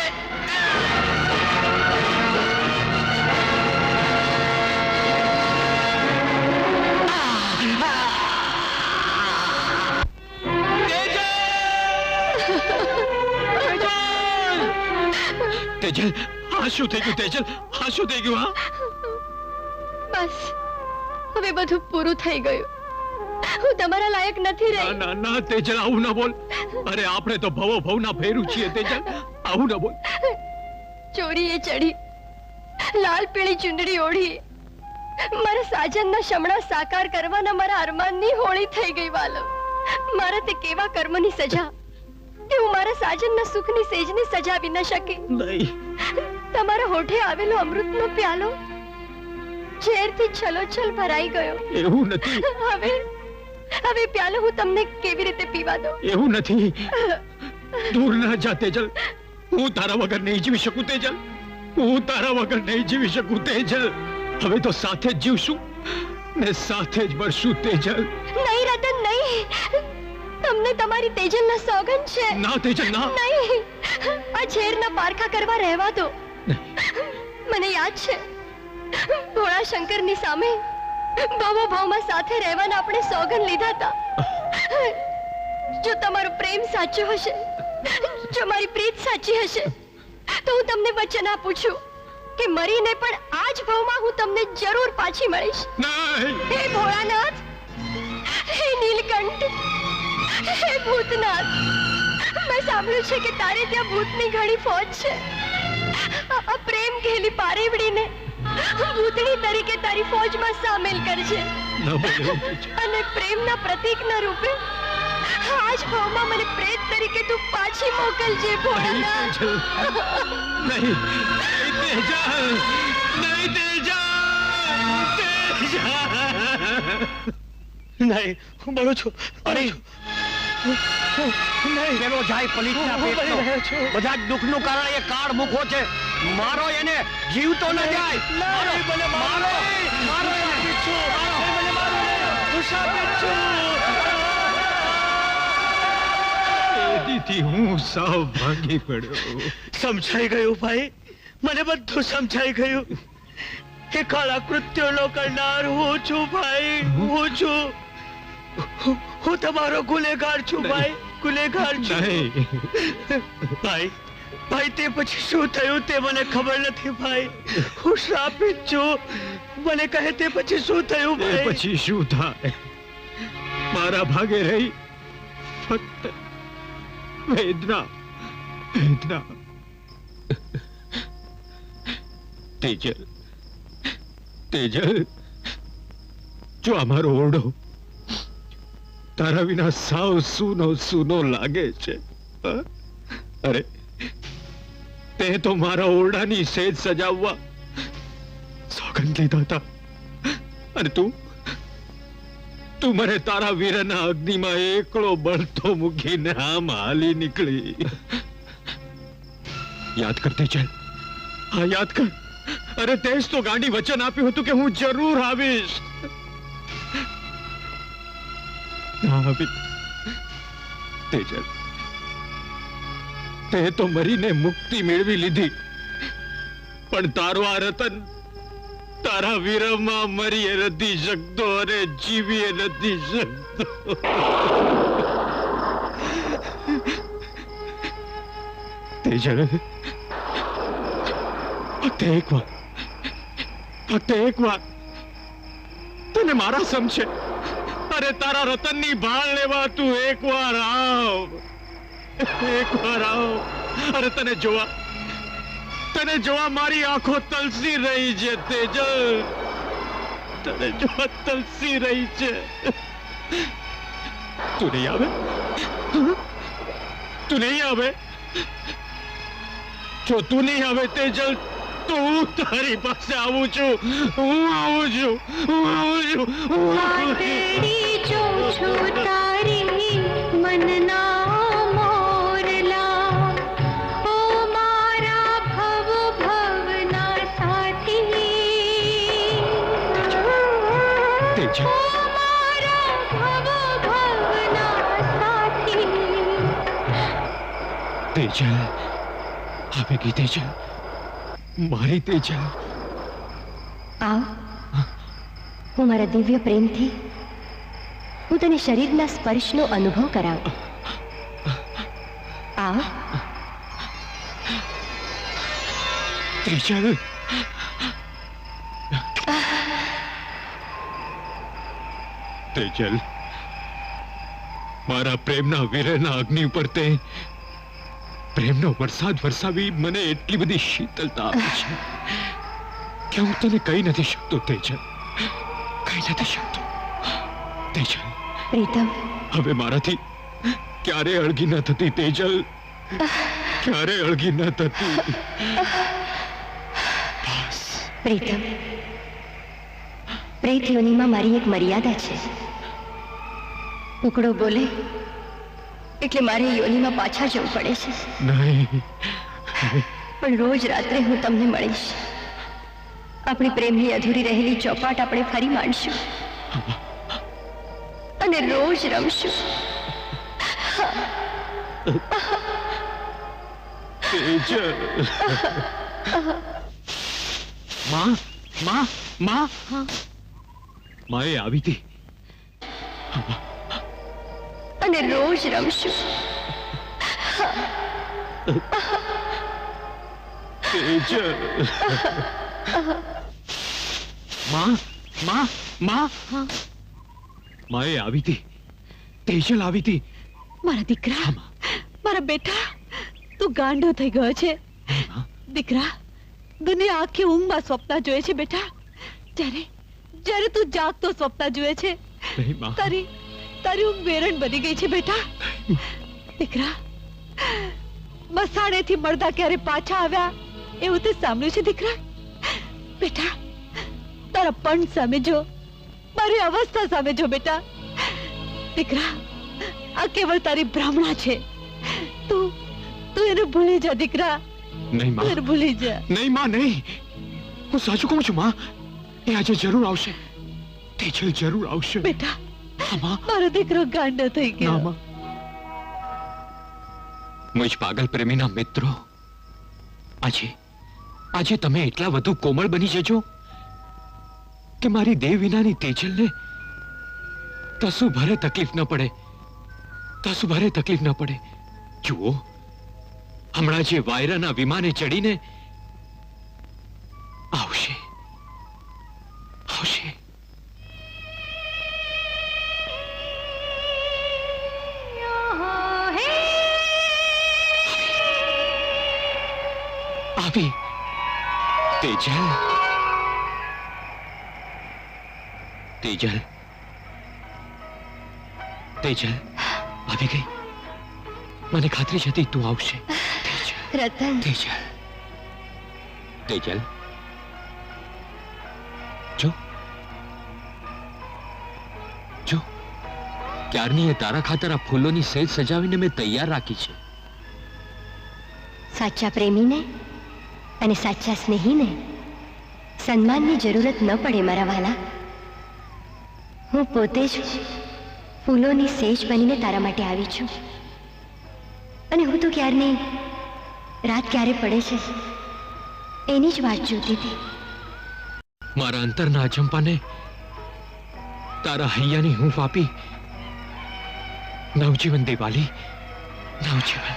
તેજલ, આ શું થઈ ગયું? તેજલ, આ શું થઈ ગયું? બસ, હવે બધું પૂરું થઈ ગયું. હું તમારા લાયક નથી રહી. ના ના તેજલ, આવું ના બોલ. અરે આપણે તો ભવો ભવના ફેરું છીએ તેજલ, આવું ના બોલ. ચોરીએ ચડી, લાલ પીળી ચુંદડી ઓઢી, મારા સાજનના શમણા સાકાર કરવાના મારા અરમાનની હોળી થઈ ગઈ વાલો. મારા તે કેવા કર્મની સજા કે હું મારા સાજનના સુખની સેજની સજાવી ન શકી. નહીં, તમારા હોઠે આવેલો અમૃતનો પ્યાલો ઝેરથી છલોછલ ભરાઈ ગયો. એવું નથી. હવે પ્યાલો હું તમને કેવી રીતે પીવા દઉં? એવું નથી. દૂર ના જા તેજલ. હું તારા વગર નહીં જીવી શકું તેજલ. હું તારા વગર નહીં જીવી શકું તેજલ. હવે તો સાથે જ જીવશું ને સાથે જ મરશું તેજલ. નહીં રતન, નહીં. તમને તમારી તેજલના સોગંદ છે. ના તેજલ, ના. નહીં, આ ઝેરના પારખા કરવા રહેવા દો. મને યાદ છે ભોળા શંકરની સામે ભવો ભવમાં સાથે રહેવાના આપણે સોગંદ લીધા હતા. જો તમારો પ્રેમ સાચો હશે, જો મારી પ્રીત સાચી હશે, તો હું તમને વચન આપું છું કે મરીને પણ આ જ ભવમાં હું તમને જરૂર પાછી મળીશ. નહીં. હે ભોળાનાથ, હે નીલકંઠ, હે ભૂતનાથ, મેં સાંભળ્યું છે કે તારે ત્યાં ભૂતની ઘણી ફોજ છે. આ પ્રેમ ઘેલી પારેવડીને ભૂતની તરીકે તારી ફોજમાં સામેલ કરજે અને પ્રેમના પ્રતીકના રૂપે આજ ભાવમાં મને પ્રેત તરીકે તું પાછી મોકલજે ભોળાનાથ. નહીં તેજલ, નહીં તેજલ, તેજલ. નહીં, હું બળું છું. અરે પેલો જાય પલિતના પેટનો. બધા જ દુઃખનું કારણ એ કાળ મુખો છે. મારો એને જીવતો ન જાય. મારો મારો મારો એને. એદીથી હું સાવ ભાગી પડ્યો. સમજાઈ ગયું ભાઈ, મને બધું સમજાઈ ગયું કે કાળા કૃત્યોનો કરનાર હું છું ભાઈ, હું છું. હું તમારો ગુનેગાર છું ભાઈ, ગુનેગાર છું. નહીં. ભાઈ, ભાઈ તે પછી શું થયું તે મને ખબર નથી ભાઈ. હું શ્રાપિત છું. મને કહે તે પછી શું થયું એ ભાઈ? પછી શું થાય? મારા ભાગે રહી ફક્ત વેદના. વેદના. તેજલ, તેજલ, જો અમારો ઓરડો તારા વિના સાવ સૂનો સૂનો લાગે છે. હા? અરે તે તો મારા ઓરડાની સેજ સજાવવા સોગંદ લીધા હતા, અને તું મને તારા વીરના અગ્નિમાં એકલો બળતો મૂકીને આમ હાલી નીકળી. યાદ કર તેજલ, હા યાદ કર. અરે તેજ તો ગાંડી વચન આપ્યું હતું કે હું જરૂર આવીશ. ના આવી. તેજલ, તે તો મરીને મુક્તિ મેળવી લીધી, પણ તારો આ રતન તારા વિરહમાં મરી નથી શકતો અને જીવી નથી શકતો. તેજલ, ફક્ત એક વાર તને મારા સમશે. અરે તારા રતનની ભાળ લેવા તું એકવાર આવ. અરે તને જોવા મારી આંખો તલસી રહી છે તેજલ. તને જોવા તલસી રહી છે. તું નહીં આવે? તું નહીં આવે? જો તું નહીં આવે તેજલ, તો હું તારી પાસે આવું છું. હું આવું છું. વાદળી જોઉં છું તારી મનના મોરલા, ઓ મારા ભવના સાથી. તેજલ, ઓ મારા ભવના સાથી. તેજલ, આવે ગઈ તેજલ, મારી તેજલ. આવ, હું મારા દિવ્ય પ્રેમથી હું તને શરીરના સ્પર્શનો અનુભવ કરાવું. આવ. તેજલ, તેજલ, મારા પ્રેમના વિરહના અગ્નિ ઉપર તે પ્રેમનો વરસાદ વરસાવી મને એટલી બધી શીતળતા આપી છે કે હું તને કહી નથી શકતો તેજલ. કહી નથી શકતો તેજલ. પ્રીતમ, હવે મારાથી ક્યારે અળગી ન થતી તેજલ, ક્યારે અળગી ન થતી. પ્રીતમ, પ્રેત યોનિમાં મારી એક મર્યાદા છે. ટુકડો બોલે એટલે મારે યોનિમાં પાછા જવું પડે છે. નહીં, પણ રોજ રાત્રે હું તમને મળીશ. આપણી પ્રેમની અધૂરી રહેલી ચોપાટ આપણે ફરી માંડશું અને રોજ રમશું. તેજલ. માં, માં, માં. માએ આવી હતી. અને રોજ રમશું. તેજલ. માં, માં, માં. માએ આવી હતી. તેજલ આવી હતી. મારા દીકરા, મારા બેટા, તું ગાંડો થઈ ગયો છે. દીકરા, દુનિયા આખી ઊંઘમાં સ્વપ્ન જોયે છે બેટા. જ્યારે તું જાગતો સ્વપ્ન જોયે છે, નહીં માં. તારી ઊંઘ વેરણ બની ગઈ છે બેટા. દીકરા, મસાણેથી મળદા ક્યારે પાછા આવ્યા એવું તે સાંભળ્યું છે દીકરા? બેટા, તારા પણ સામે જો, મારી અવસ્થા સામે જો બેટા. દીકરા, આ કેવળ તારી ભ્રમણા છે. તું એને ભૂલી જા દીકરા. નહીં માં, એને ભૂલી જા. નહીં માં, નહીં. હું સાચું કહું છું માં. એ આજે જરૂર આવશે. તેજલ જરૂર આવશે. બેટા, માં, મારો દીકરો ગાંડો થઈ ના ગયો. માં. મુજ પાગલ પ્રેમીના મિત્રો, આજે તમે એટલા વધુ કોમળ બની જજો કે મારી દેહ વિનાની તેજલને તસુ ભારે તકલીફ ન પડે. જુઓ, હમણાં જે વાયરાના વિમાને ચડીને આવશે આવશે. આવી તેજલ તેજલ તેજલ આવી ગઈ. મને ખાતરી હતી તું આવશે. રતન, તેજલ તેજલ જો જો ક્યારની એ તારા ખાતર આ ફૂલોની સેજ સજાવીને મેં તૈયાર રાખી છે. સાચા પ્રેમીને અને સાચા સ્નેહીને સન્માનની જરૂરત ન પડે મારા વાલા. હું પોતે જ ફૂલોની સેજ બનીને તારા માટે આવી છું. અને હું તો ક્યારની રાત ક્યારે પડે છે એની જ વાટ જોતી હતી. મારા અંતરના અજંપાને તારા હૈયાની હૂંફ આપી નવજીવન દેવાલી, નવજીવન.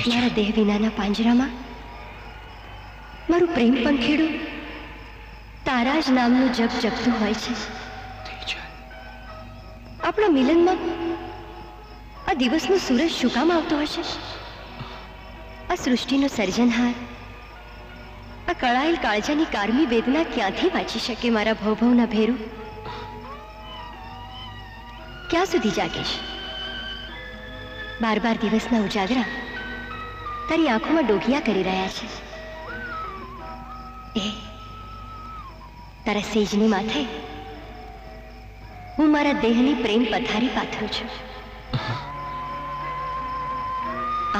મારા દેહ વિનાના પાંજરામાં મારું પ્રેમ પંખીડું તારા જ નામનું જપ જપતું હોય છે. આપણા મિલનમાં આ દિવસનો સૂરજ શું કામ આવતો હશે? આ સૃષ્ટિનો સર્જનહાર આ કળાયેલ કાળજાની કારમી વેદના ક્યાંથી વાંચી શકે મારા ભવભવના ભેરું? ક્યાં સુધી જાગીશ? બાર બાર દિવસના ઉજાગરા તારી આંખોમાં ડોગિયા કરી રહ્યા છે. એ તારા સેજની માથે હું મારા દેહની પ્રેમ પથારી પાથરું છું.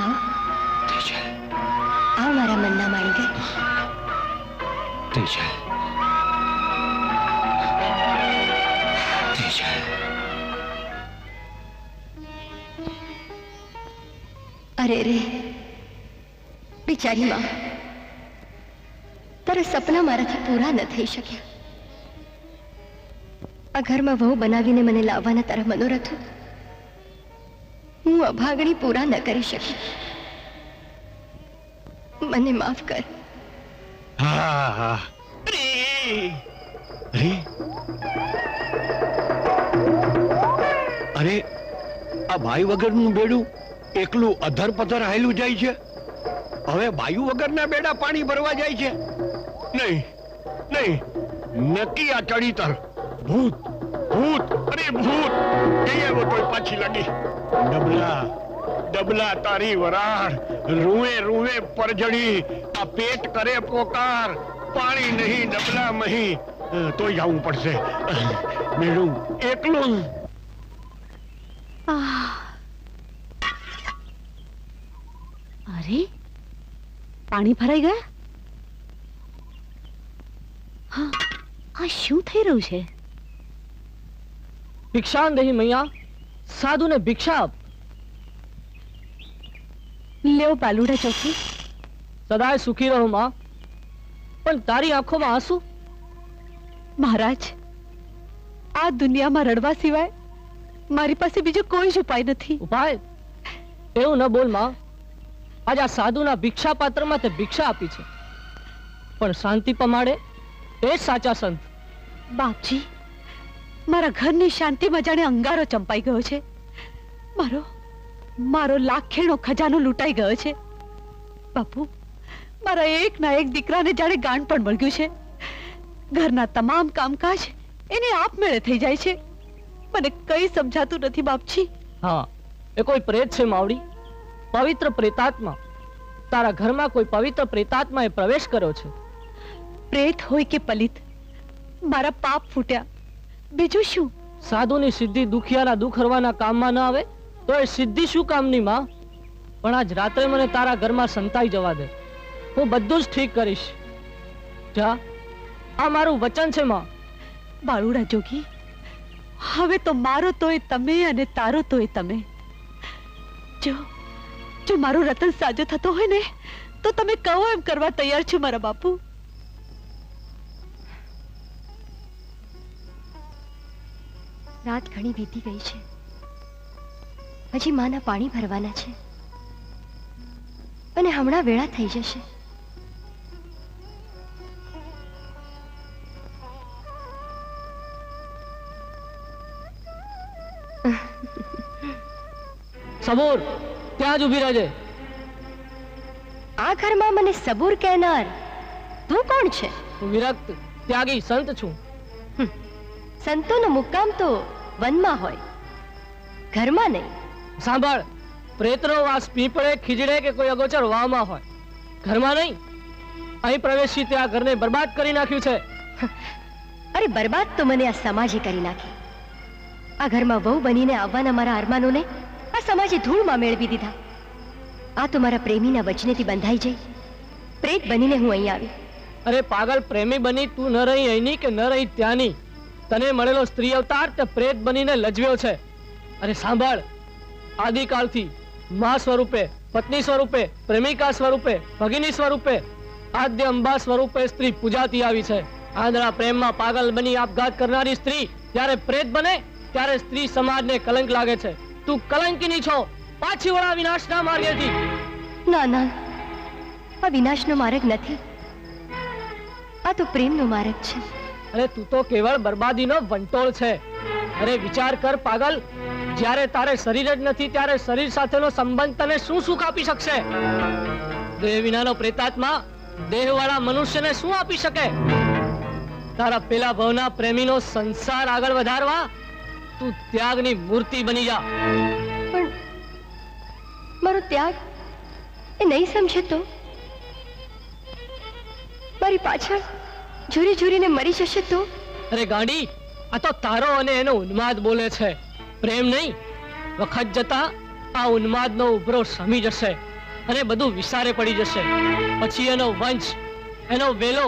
આવ આવ મારા મનના માણી ગઈ. તેજલ તેજલ અરે રે બિચારી માં, તારા સપના મારાથી પૂરા ન થઈ શક્યા. આ ઘરમાં વહુ બનાવીને મને લાવવાના તારા મનોરથો હું અભાગણી પૂરા ન કરી શકી. મને માફ કર. હા હા અરે આ ભાઈ વગરનું બેડું એકલું અધર પથર હાયલું જાય છે. હવે બાયુ વગરના બેડા પાણી ભરવા જાય છે. નહીં નહીં, નક્કી આ ચડીતર ભૂત ભૂત અરે ભૂત જઈ આવ્યો તોય પાછી લાગી. ડબલા ડબલા તારી વરાળ રૂએ રૂએ પરજડી આ પેટ કરે પોકાર. પાણી નહીં ડબલા મહી તો જવું પડશે. મેળું એકલું. અરે પાણી ભરાઈ ગયા. હા, આ શું થઈ રહ્યું છે? ભિક્ષાંદેહી મૈયા, સાધુને ભિક્ષા આપ. લેવ પાલુડા ચોકી. સદાય સુખી રહો માં. પણ તારી આંખોમાં આંસુ. મહારાજ, આ દુનિયામાં રડવા સિવાય મારી પાસે બીજો કોઈ જ ઉપાય નથી. ઉપાય? એવું ન બોલ માં. આજ આ સાધુના ભિક્ષા પાત્રમાં તે ભિક્ષા આપી છે, પણ શાંતિ પમાડે એ જ સાચા સંત. બાપજી, મારા ઘરની શાંતિમાં જાણે અંગારો ચંપાઈ ગયો છે. મારો મારો લાખેણો ખજાનો લૂંટાઈ ગયો છે. બાપુ, મારા એક ના એક દીકરાને જાણે ગાંડ પણ વળગ્યું છે. ઘરના તમામ કામકાજ એને આપમેળે થઈ જાય છે. મને કઈ સમજાતું નથી બાપજી. હા, એ કોઈ પ્રેત છે માવડી, પવિત્ર પ્રેતાત્મા. તારા ઘરમાં કોઈ પવિત્ર પ્રેતાત્માએ પ્રવેશ કર્યો છે. પ્રેત હોય કે પલિત, મારા પાપ ફૂટ્યા. બીજું શું? સાધુની સિદ્ધિ દુખિયાના દુઃખ હરવાના કામમાં ન આવે તો એ સિદ્ધિ શું કામની માં? પણ આજ રાત્રે મને તારા ઘરમાં સંતાઈ જવા દે. હું બધું જ ઠીક કરીશ. જા, આ મારું વચન છે માં. બાળુડા જોગી, હવે તો મારો તોય તમે અને તારો તોય તમે. જો મારું રતન સાજો થતો હોય ને તો તમે કહો એમ કરવા તૈયાર છું મારા બાપુ. રાત ઘણી વીતી ગઈ છે. હજી માના પાણી ભરવાના છે અને હમણાં વેળા થઈ જશે. સબૂર ત્યાં જ ઊભી રહેજે. આ ઘરમાં મને સબૂર કહેનાર તું કોણ છે? હું વિરક્ત ત્યાગી સંત છું. સંતોનો મુકામ તો વનમાં હોય, ઘરમાં નહીં. સાંભળ, પ્રેતનો વાસ પીપળે, ખીજડે કે કોઈ અગોચર વાવમાં હોય, ઘરમાં નહીં. અહીં પ્રવેશી તે આ ઘરને બરબાદ કરી નાખ્યું છે. અરે બરબાદ તો મને આ સમાજે કરી નાખી. આ ઘરમાં વહુ બનીને આવવાના મારા અરમાનોને આ સમાજે ધૂળમાં મેળવી દીધા. આ તો મારા પ્રેમીના વચનેથી બંધાઈ જઈ પ્રેત બનીને હું અહીં આવી. અરે પાગલ, પ્રેમી બની તું ન રહી અહીંની કે ન રહી ત્યાંની. તને મળેલો સ્ત્રી અવતાર તે પ્રેત બનીને લજવ્યો છે. અરે સાંભળ, આદિકાળથી મા સ્વરૂપે, પત્ની સ્વરૂપે, પ્રેમિકા સ્વરૂપે, ભગિની સ્વરૂપે, આદ્ય અંબા સ્વરૂપે સ્ત્રી પૂજાતી આવી છે. આંધળા પ્રેમમાં પાગલ બની આપઘાત કરનારી સ્ત્રી જ્યારે પ્રેત બને ત્યારે સ્ત્રી સમાજને કલંક લાગે છે. તું કલંકીની છો. પાછી વળા વિનાશના માર્ગેથી. ના ના, આ વિનાશનો માર્ગ નથી, આ તો પ્રેમનો માર્ગ છે. અરે તું તો કેવળ બરબાદીનો વંટોળ છે. અરે વિચાર કર પાગલ, જ્યારે તારે શરીર જ નથી ત્યારે શરીર સાથેનો સંબંધ તને શું સુખ આપી શકશે? દેહ વિનાનો પ્રેતાત્મા દેહવાળા મનુષ્યને શું આપી શકે? તારા પેલા ભવના પ્રેમીનો સંસાર આગળ વધારવા તું ત્યાગની મૂર્તિ બની જા. પણ મારો ત્યાગ એ નહીં સમજે તો મારી પાછળ ઝૂરી ઝૂરીને મરી જશે તો? અરે ગાંડી, આ તો તારો અને એનો ઉન્માદ બોલે છે, પ્રેમ નહીં. વખત જતા આ ઉન્માદનો ઉભરો શમી જશે અને બધું વિસારે પડી જશે. પછી એનો વંશ, એનો વેલો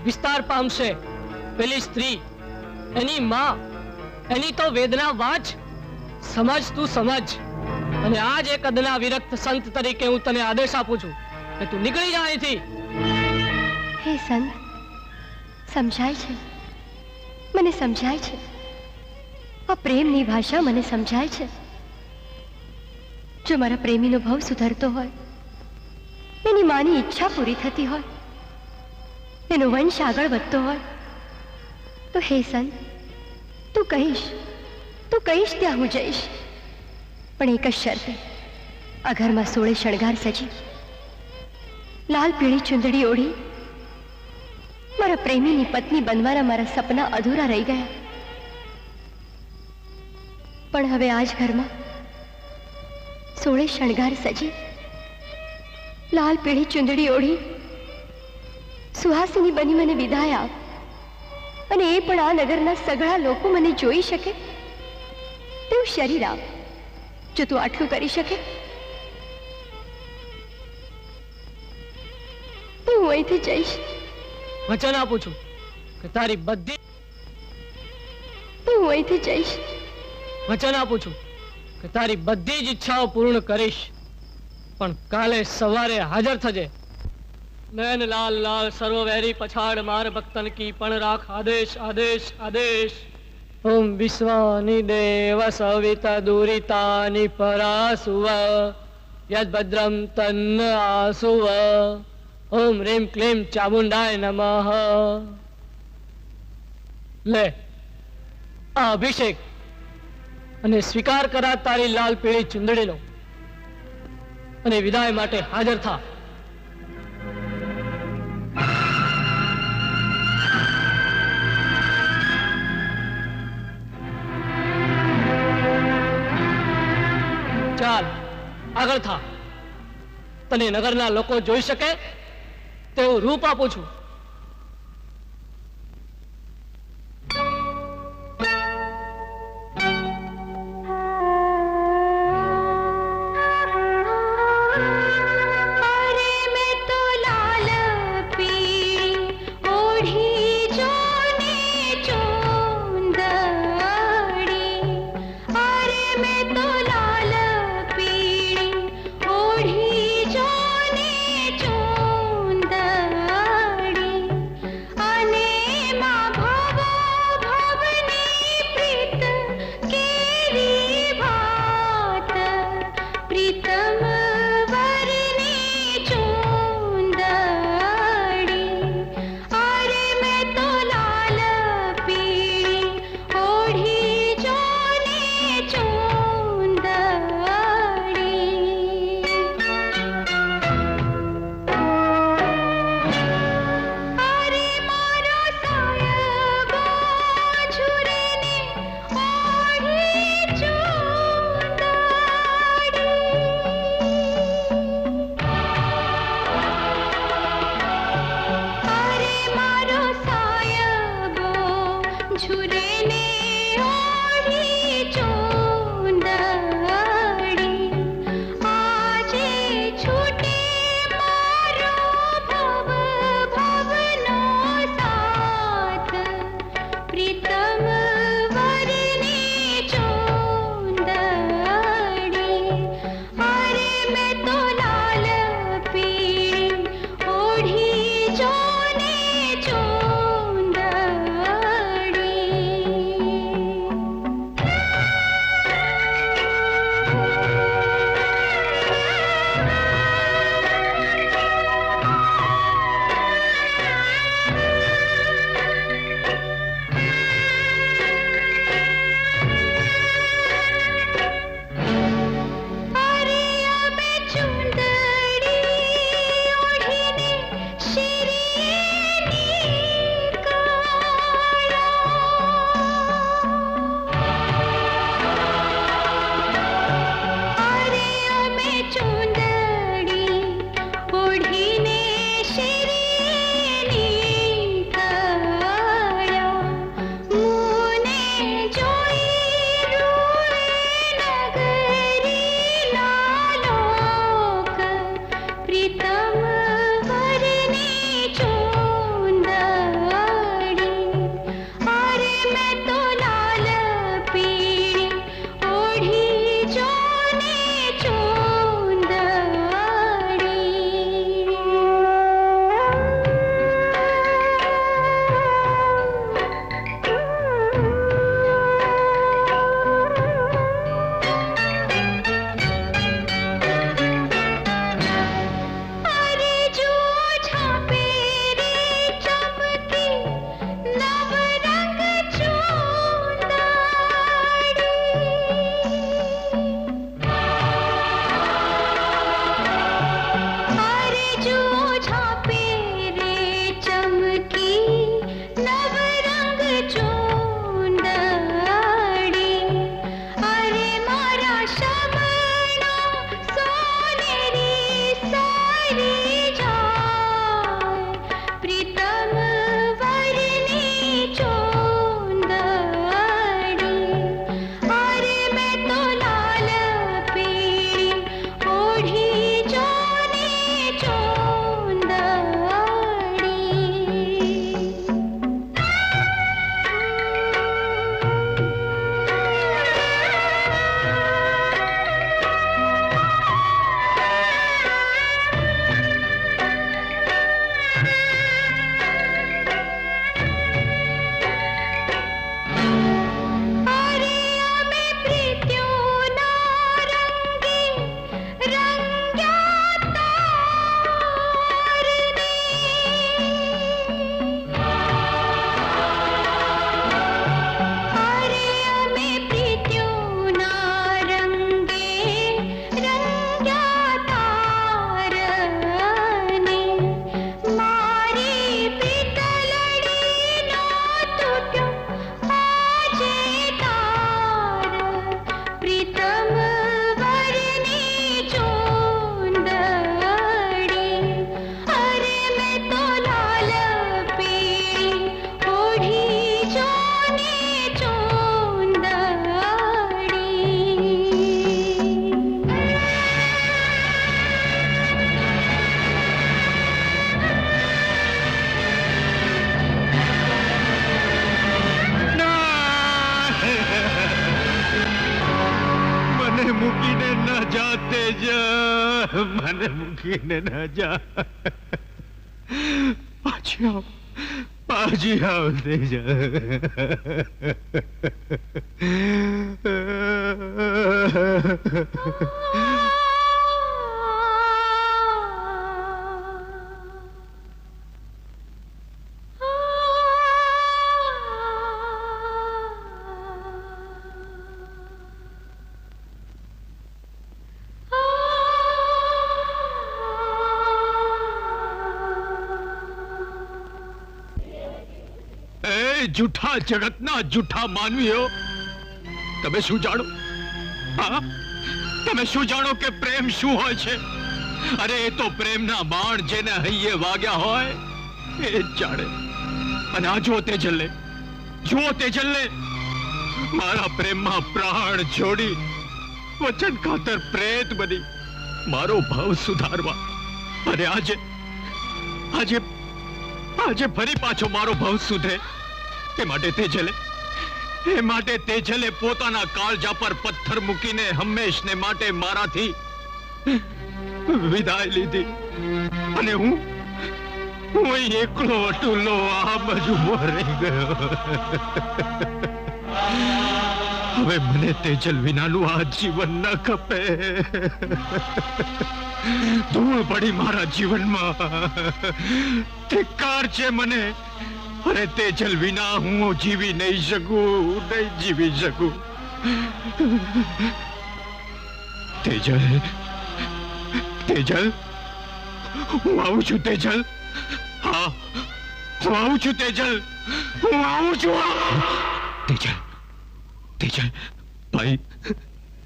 વિસ્તાર પામશે. પેલી સ્ત્રી, એની માં, એની તો વેદના વાંચ. સમજ, તું સમજ. અને આજ એક અદના વિરક્ત સંત તરીકે હું તને આદેશ આપું છું કે તું નીકળી જા અહીંથી. હે સંત, સમજાય છે, મને સમજાય છે. આ પ્રેમની ભાષા મને સમજાય છે. જો મારા પ્રેમીનો ભાવ સુધરતો હોય, એની માની ઈચ્છા પૂરી થતી હોય, એનો વંશ આગળ વધતો હોય, તો હે સંત, તું કહીશ ત્યાં હું જઈશ. પણ એક જ શરતે, આ ઘરમાં 16 શણગાર સજી, લાલ પીળી ચુંદડી ઓઢી મારા પ્રેમીની પત્ની બનવાના મારા સપના અધૂરા રહી ગયા. પણ હવે આજ ઘરમાં 16 શણગાર સજી, લાલ પીળી ચુંદડી ઓઢી સુહાસિની બની મને વિદાય આપ. અને એ પણ આ નગરના સઘળા લોકો મને જોઈ શકે તેવું શરીર આપ. જો તું આટલું કરી શકે તો હું અહીંથી જઈશ. વચન આપું છું કે તારી બધી વચન આપું છું કે તારી બધી જ ઈચ્છાઓ પૂર્ણ કરીશ. પણ કાલે સવારે હાજર થજે. નયન લાલ લાલ સર્વવેરી પછાડ માર ભક્તન કી પણ રાખ આદેશ આદેશ આદેશ. ઓમ વિશ્વાની દેવ સવિતા દુરિતાની પરાસુવ યદ ભદ્રમ તન્ન આસુવ. ઓમ રીમ ક્લીમ ચામુંડાય નમઃ. લે આ અભિષેક અને સ્વીકાર કરા તારી લાલ પીળી ચુંદડીનો અને વિદાય માટે હાજર થા. ચાલ આગળ થા. તને નગરના લોકો જોઈ શકે તેવું રૂપ આપું છું. ઓઢી જોને ચૂંદડી જા, મને મૂકીને ના જા. પાછી આવ, પાછી આવ તેજલ. જૂઠા જગતના જૂઠા માનવીઓ, તમે શું જાણો? હા, તમે શું જાણો કે પ્રેમ શું હોય છે? અરે એ તો પ્રેમના બાણ જેને હૈયે વાગ્યા હોય એ જ જાણે. અને આ જુઓ તેજલને, જુઓ તેજલને, મારા પ્રેમમાં પ્રાણ છોડી વચન ખાતર પ્રેત બની મારો ભાવ સુધારવા. અને આજે આજે આજે ફરી પાછો મારો ભાવ સુધરે એ માટે તેજલે પોતાના કાળજા પર પથ્થર મૂકીને હંમેશને માટે મારાથી વિદાય લીધી. અને હું એકલો અટુલો આ બાજુ રહી ગયો. હવે મને તેજલ વિનાનું આ જીવન ન ખપે. ધૂળ પડી મારા જીવનમાં. ધિક્કાર છે મને. અરે તેજલ વિના હું જીવી નહીં શકું, નહીં જીવી શકું. તેજલ, તેજલ, હું આવું છું તેજલ. હા, હું આવું છું તેજલ, હું આવું છું. તેજલ, તેજલ, ભાઈ,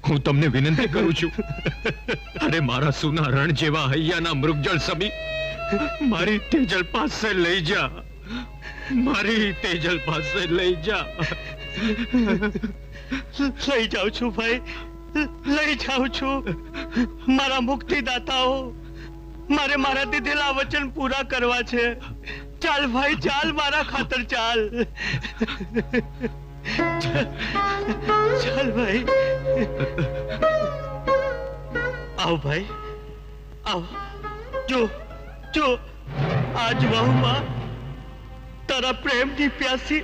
હું તમને વિનંતી કરું છું. અરે મારા સુના રણ જેવા હૈયાના મૃગજળ સમી મારી તેજલ પાસે લઈ જા. મારી તેજલ પાસે લઈ જા. લઈ જાઉં છું ભાઈ, લઈ જાઉં છું. મારા મુક્તિદાતાઓ, મારે મારા દીધેલા વચન પૂરા કરવા છે. ચાલ ભાઈ, ચાલ, મારા ખાતર ચાલ. ચાલ ભાઈ, આવ ભાઈ, આવ. જો જો આજ વહુમાં તારા પ્રેમની પ્યાસી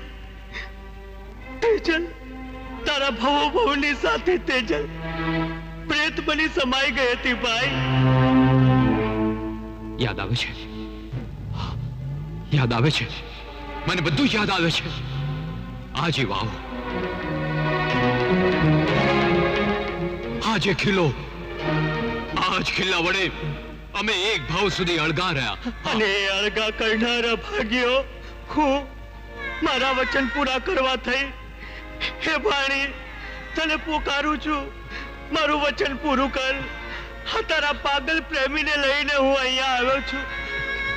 તેજલ તારા ભવો ભવની સાથે તેજલ પ્રેત બની સમાઈ ગઈ હતી ભાઈ. યાદ આવે છે, યાદ આવે છે, મને બધું યાદ આવે છે. આજે વાવ, આજે ખીલો, આજ ખીલા વડે અમે એક ભાવ સુધી અળગા રહ્યા. અને એ અળગા કરનારા ભાગ્યો હું મારા વચન પૂરા કરવા થઈ. હે ભાણી, તને પુકારું છું, મારું વચન પૂરું કર. હા, તારા પાગલ પ્રેમીને લઈને હું અહીંયા આવ્યો છું.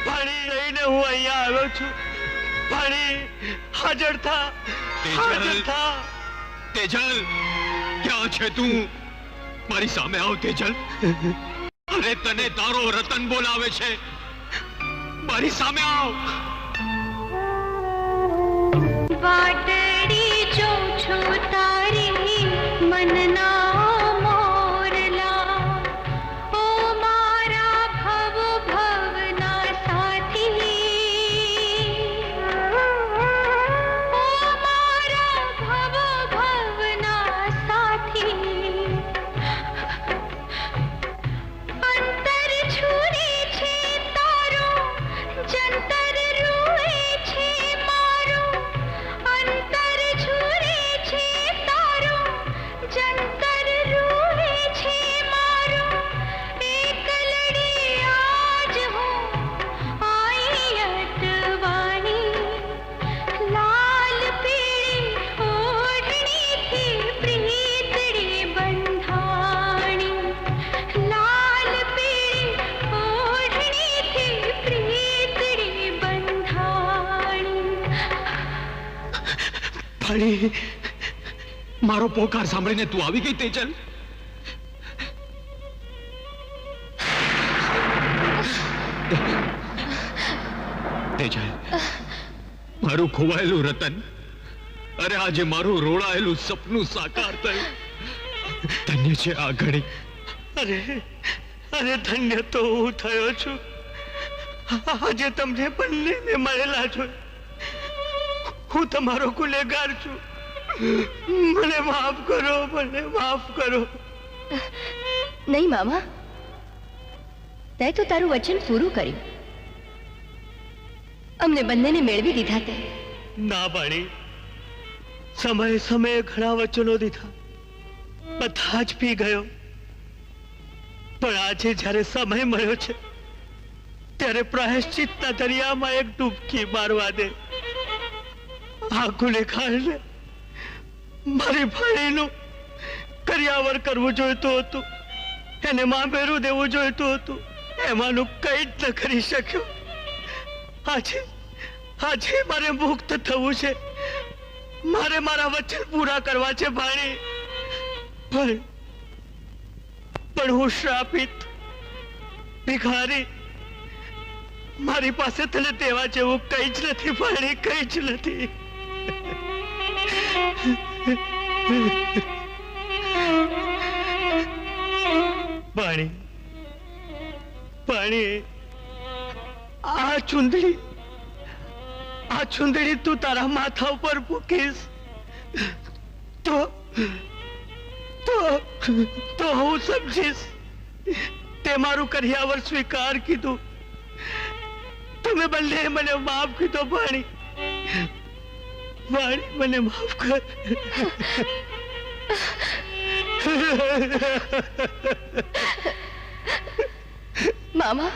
ભાણી, લઈને હું અહીંયા આવ્યો છું. ભાણી, હાજર થા, હાજર થા. તેજલ, ક્યાં છે તું? મારી સામે આવ તેજલ. અરે તને તારો રતન બોલાવે છે. મારી સામે આવ. વાટડી જો છું તારી મનના મોરલા, ઓ મારા ભવ ભવના સાથી, ઓ મારા ભવ ભવના સાથી. અંતર છુરે છે તારો, જંતર રૂએ છે મારો. અંતર છુરે છે તારો, જંતર રૂએ છે મારો. એકલડી આજ હું આઈ અટવાણી, લાલ પીળી ઓઢણીથી પ્રીતડી બંધાણી. લાલ પીળી ઓઢણીથી પ્રીતડી બંધાણી. ભાઈ, મારો પોકાર સાંભળીને તું આવી ગઈ તેજલ? તેજલ, મારું ખોવાયેલું રતન, અરે આજે મારું રોળાયેલું સપનું સાકાર થયું. ધન્ય છે આ ઘડી, અરે અરે ધન્ય તો હું થયો છું આજે તમને બંનેને મળેલા છો. હું તમારો ગુનેગાર છું. મને માફ કરો, મને માફ કરો. નહીં મામા, તે તો તારું વચન પૂરું કર્યું. અમને બંનેને મેળવી દીધા તે. ના બાળી, સમયે સમયે ઘણા વચનો દીધા, બધા જ પી ગયો. પણ આજે જ્યારે સમય મળ્યો છે ત્યારે પ્રાયશ્ચિતના દરિયામાં એક ડૂબકી મારવા દે. આ ગુનેગારને મારી ભાણીનું કર્યાવર કરવું જોઈતું હતું, એને મામેરું દેવું જોઈતું હતું. એમાંનું કંઈ જ ન કરી શક્યો. આજે આજે મારે મુક્ત થવું છે. મારે મારા વચન પૂરા કરવા છે ભાણી. પણ હું શ્રાપિત ભિખારી. મારી પાસે તને દેવા જેવું કંઈ જ નથી ભાણી, કંઈ જ નથી. પાણી પાણી, આ ચુંદડી તું તારા માથા ઉપર મૂકીશ તો હું સમજીશ તે મારું કર્યાવર સ્વીકાર કીધું. તમે બંને મને માફ કીધો પાણી. પાણી મને માફ કર. મામા,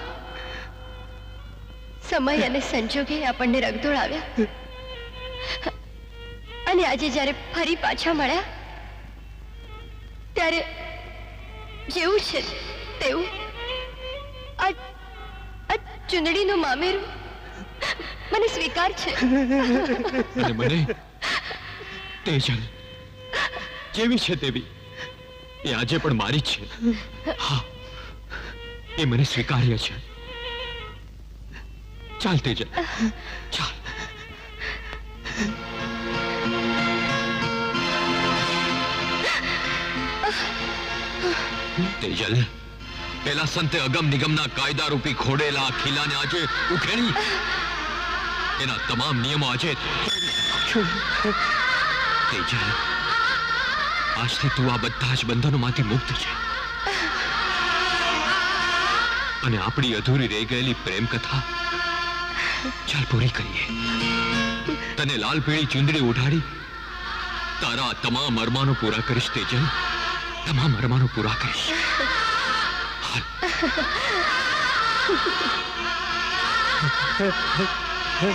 સમય અને સંજોગે આપણને રગદોળ આવ્યા, અને આજે જ્યારે ફરી પાછા મળ્યા ત્યારે જેવું છે તેવું આ ચુંદડીનું મામેરું મને સ્વીકાર છે. અને મને તેજલ જેવી છે તેવી એ આજે પણ મારી જ છે. હા, એ મને સ્વીકાર્ય છે. ચાલ તેજલ, ચાલ. તેજલ, પેલા સંતે અગમ નિગમના કાયદા રૂપી ખોડેલા આ ખીલાને આજે ઉખેડી એના તમામ નિયમો આજે તેજલ, આજથી તું આ બધા જ બંધનોમાંથી મુક્ત છે. અને આપણી અધૂરી રહી ગયેલી પ્રેમ કથા ચાલ પૂરી કરીએ. તને લાલ પીળી ચુંદડી ઉઠાડી તારા તમામ અરમાનો પૂરા કરીશ તેજલ, તમામ અરમાનો પૂરા કરીશ. Ha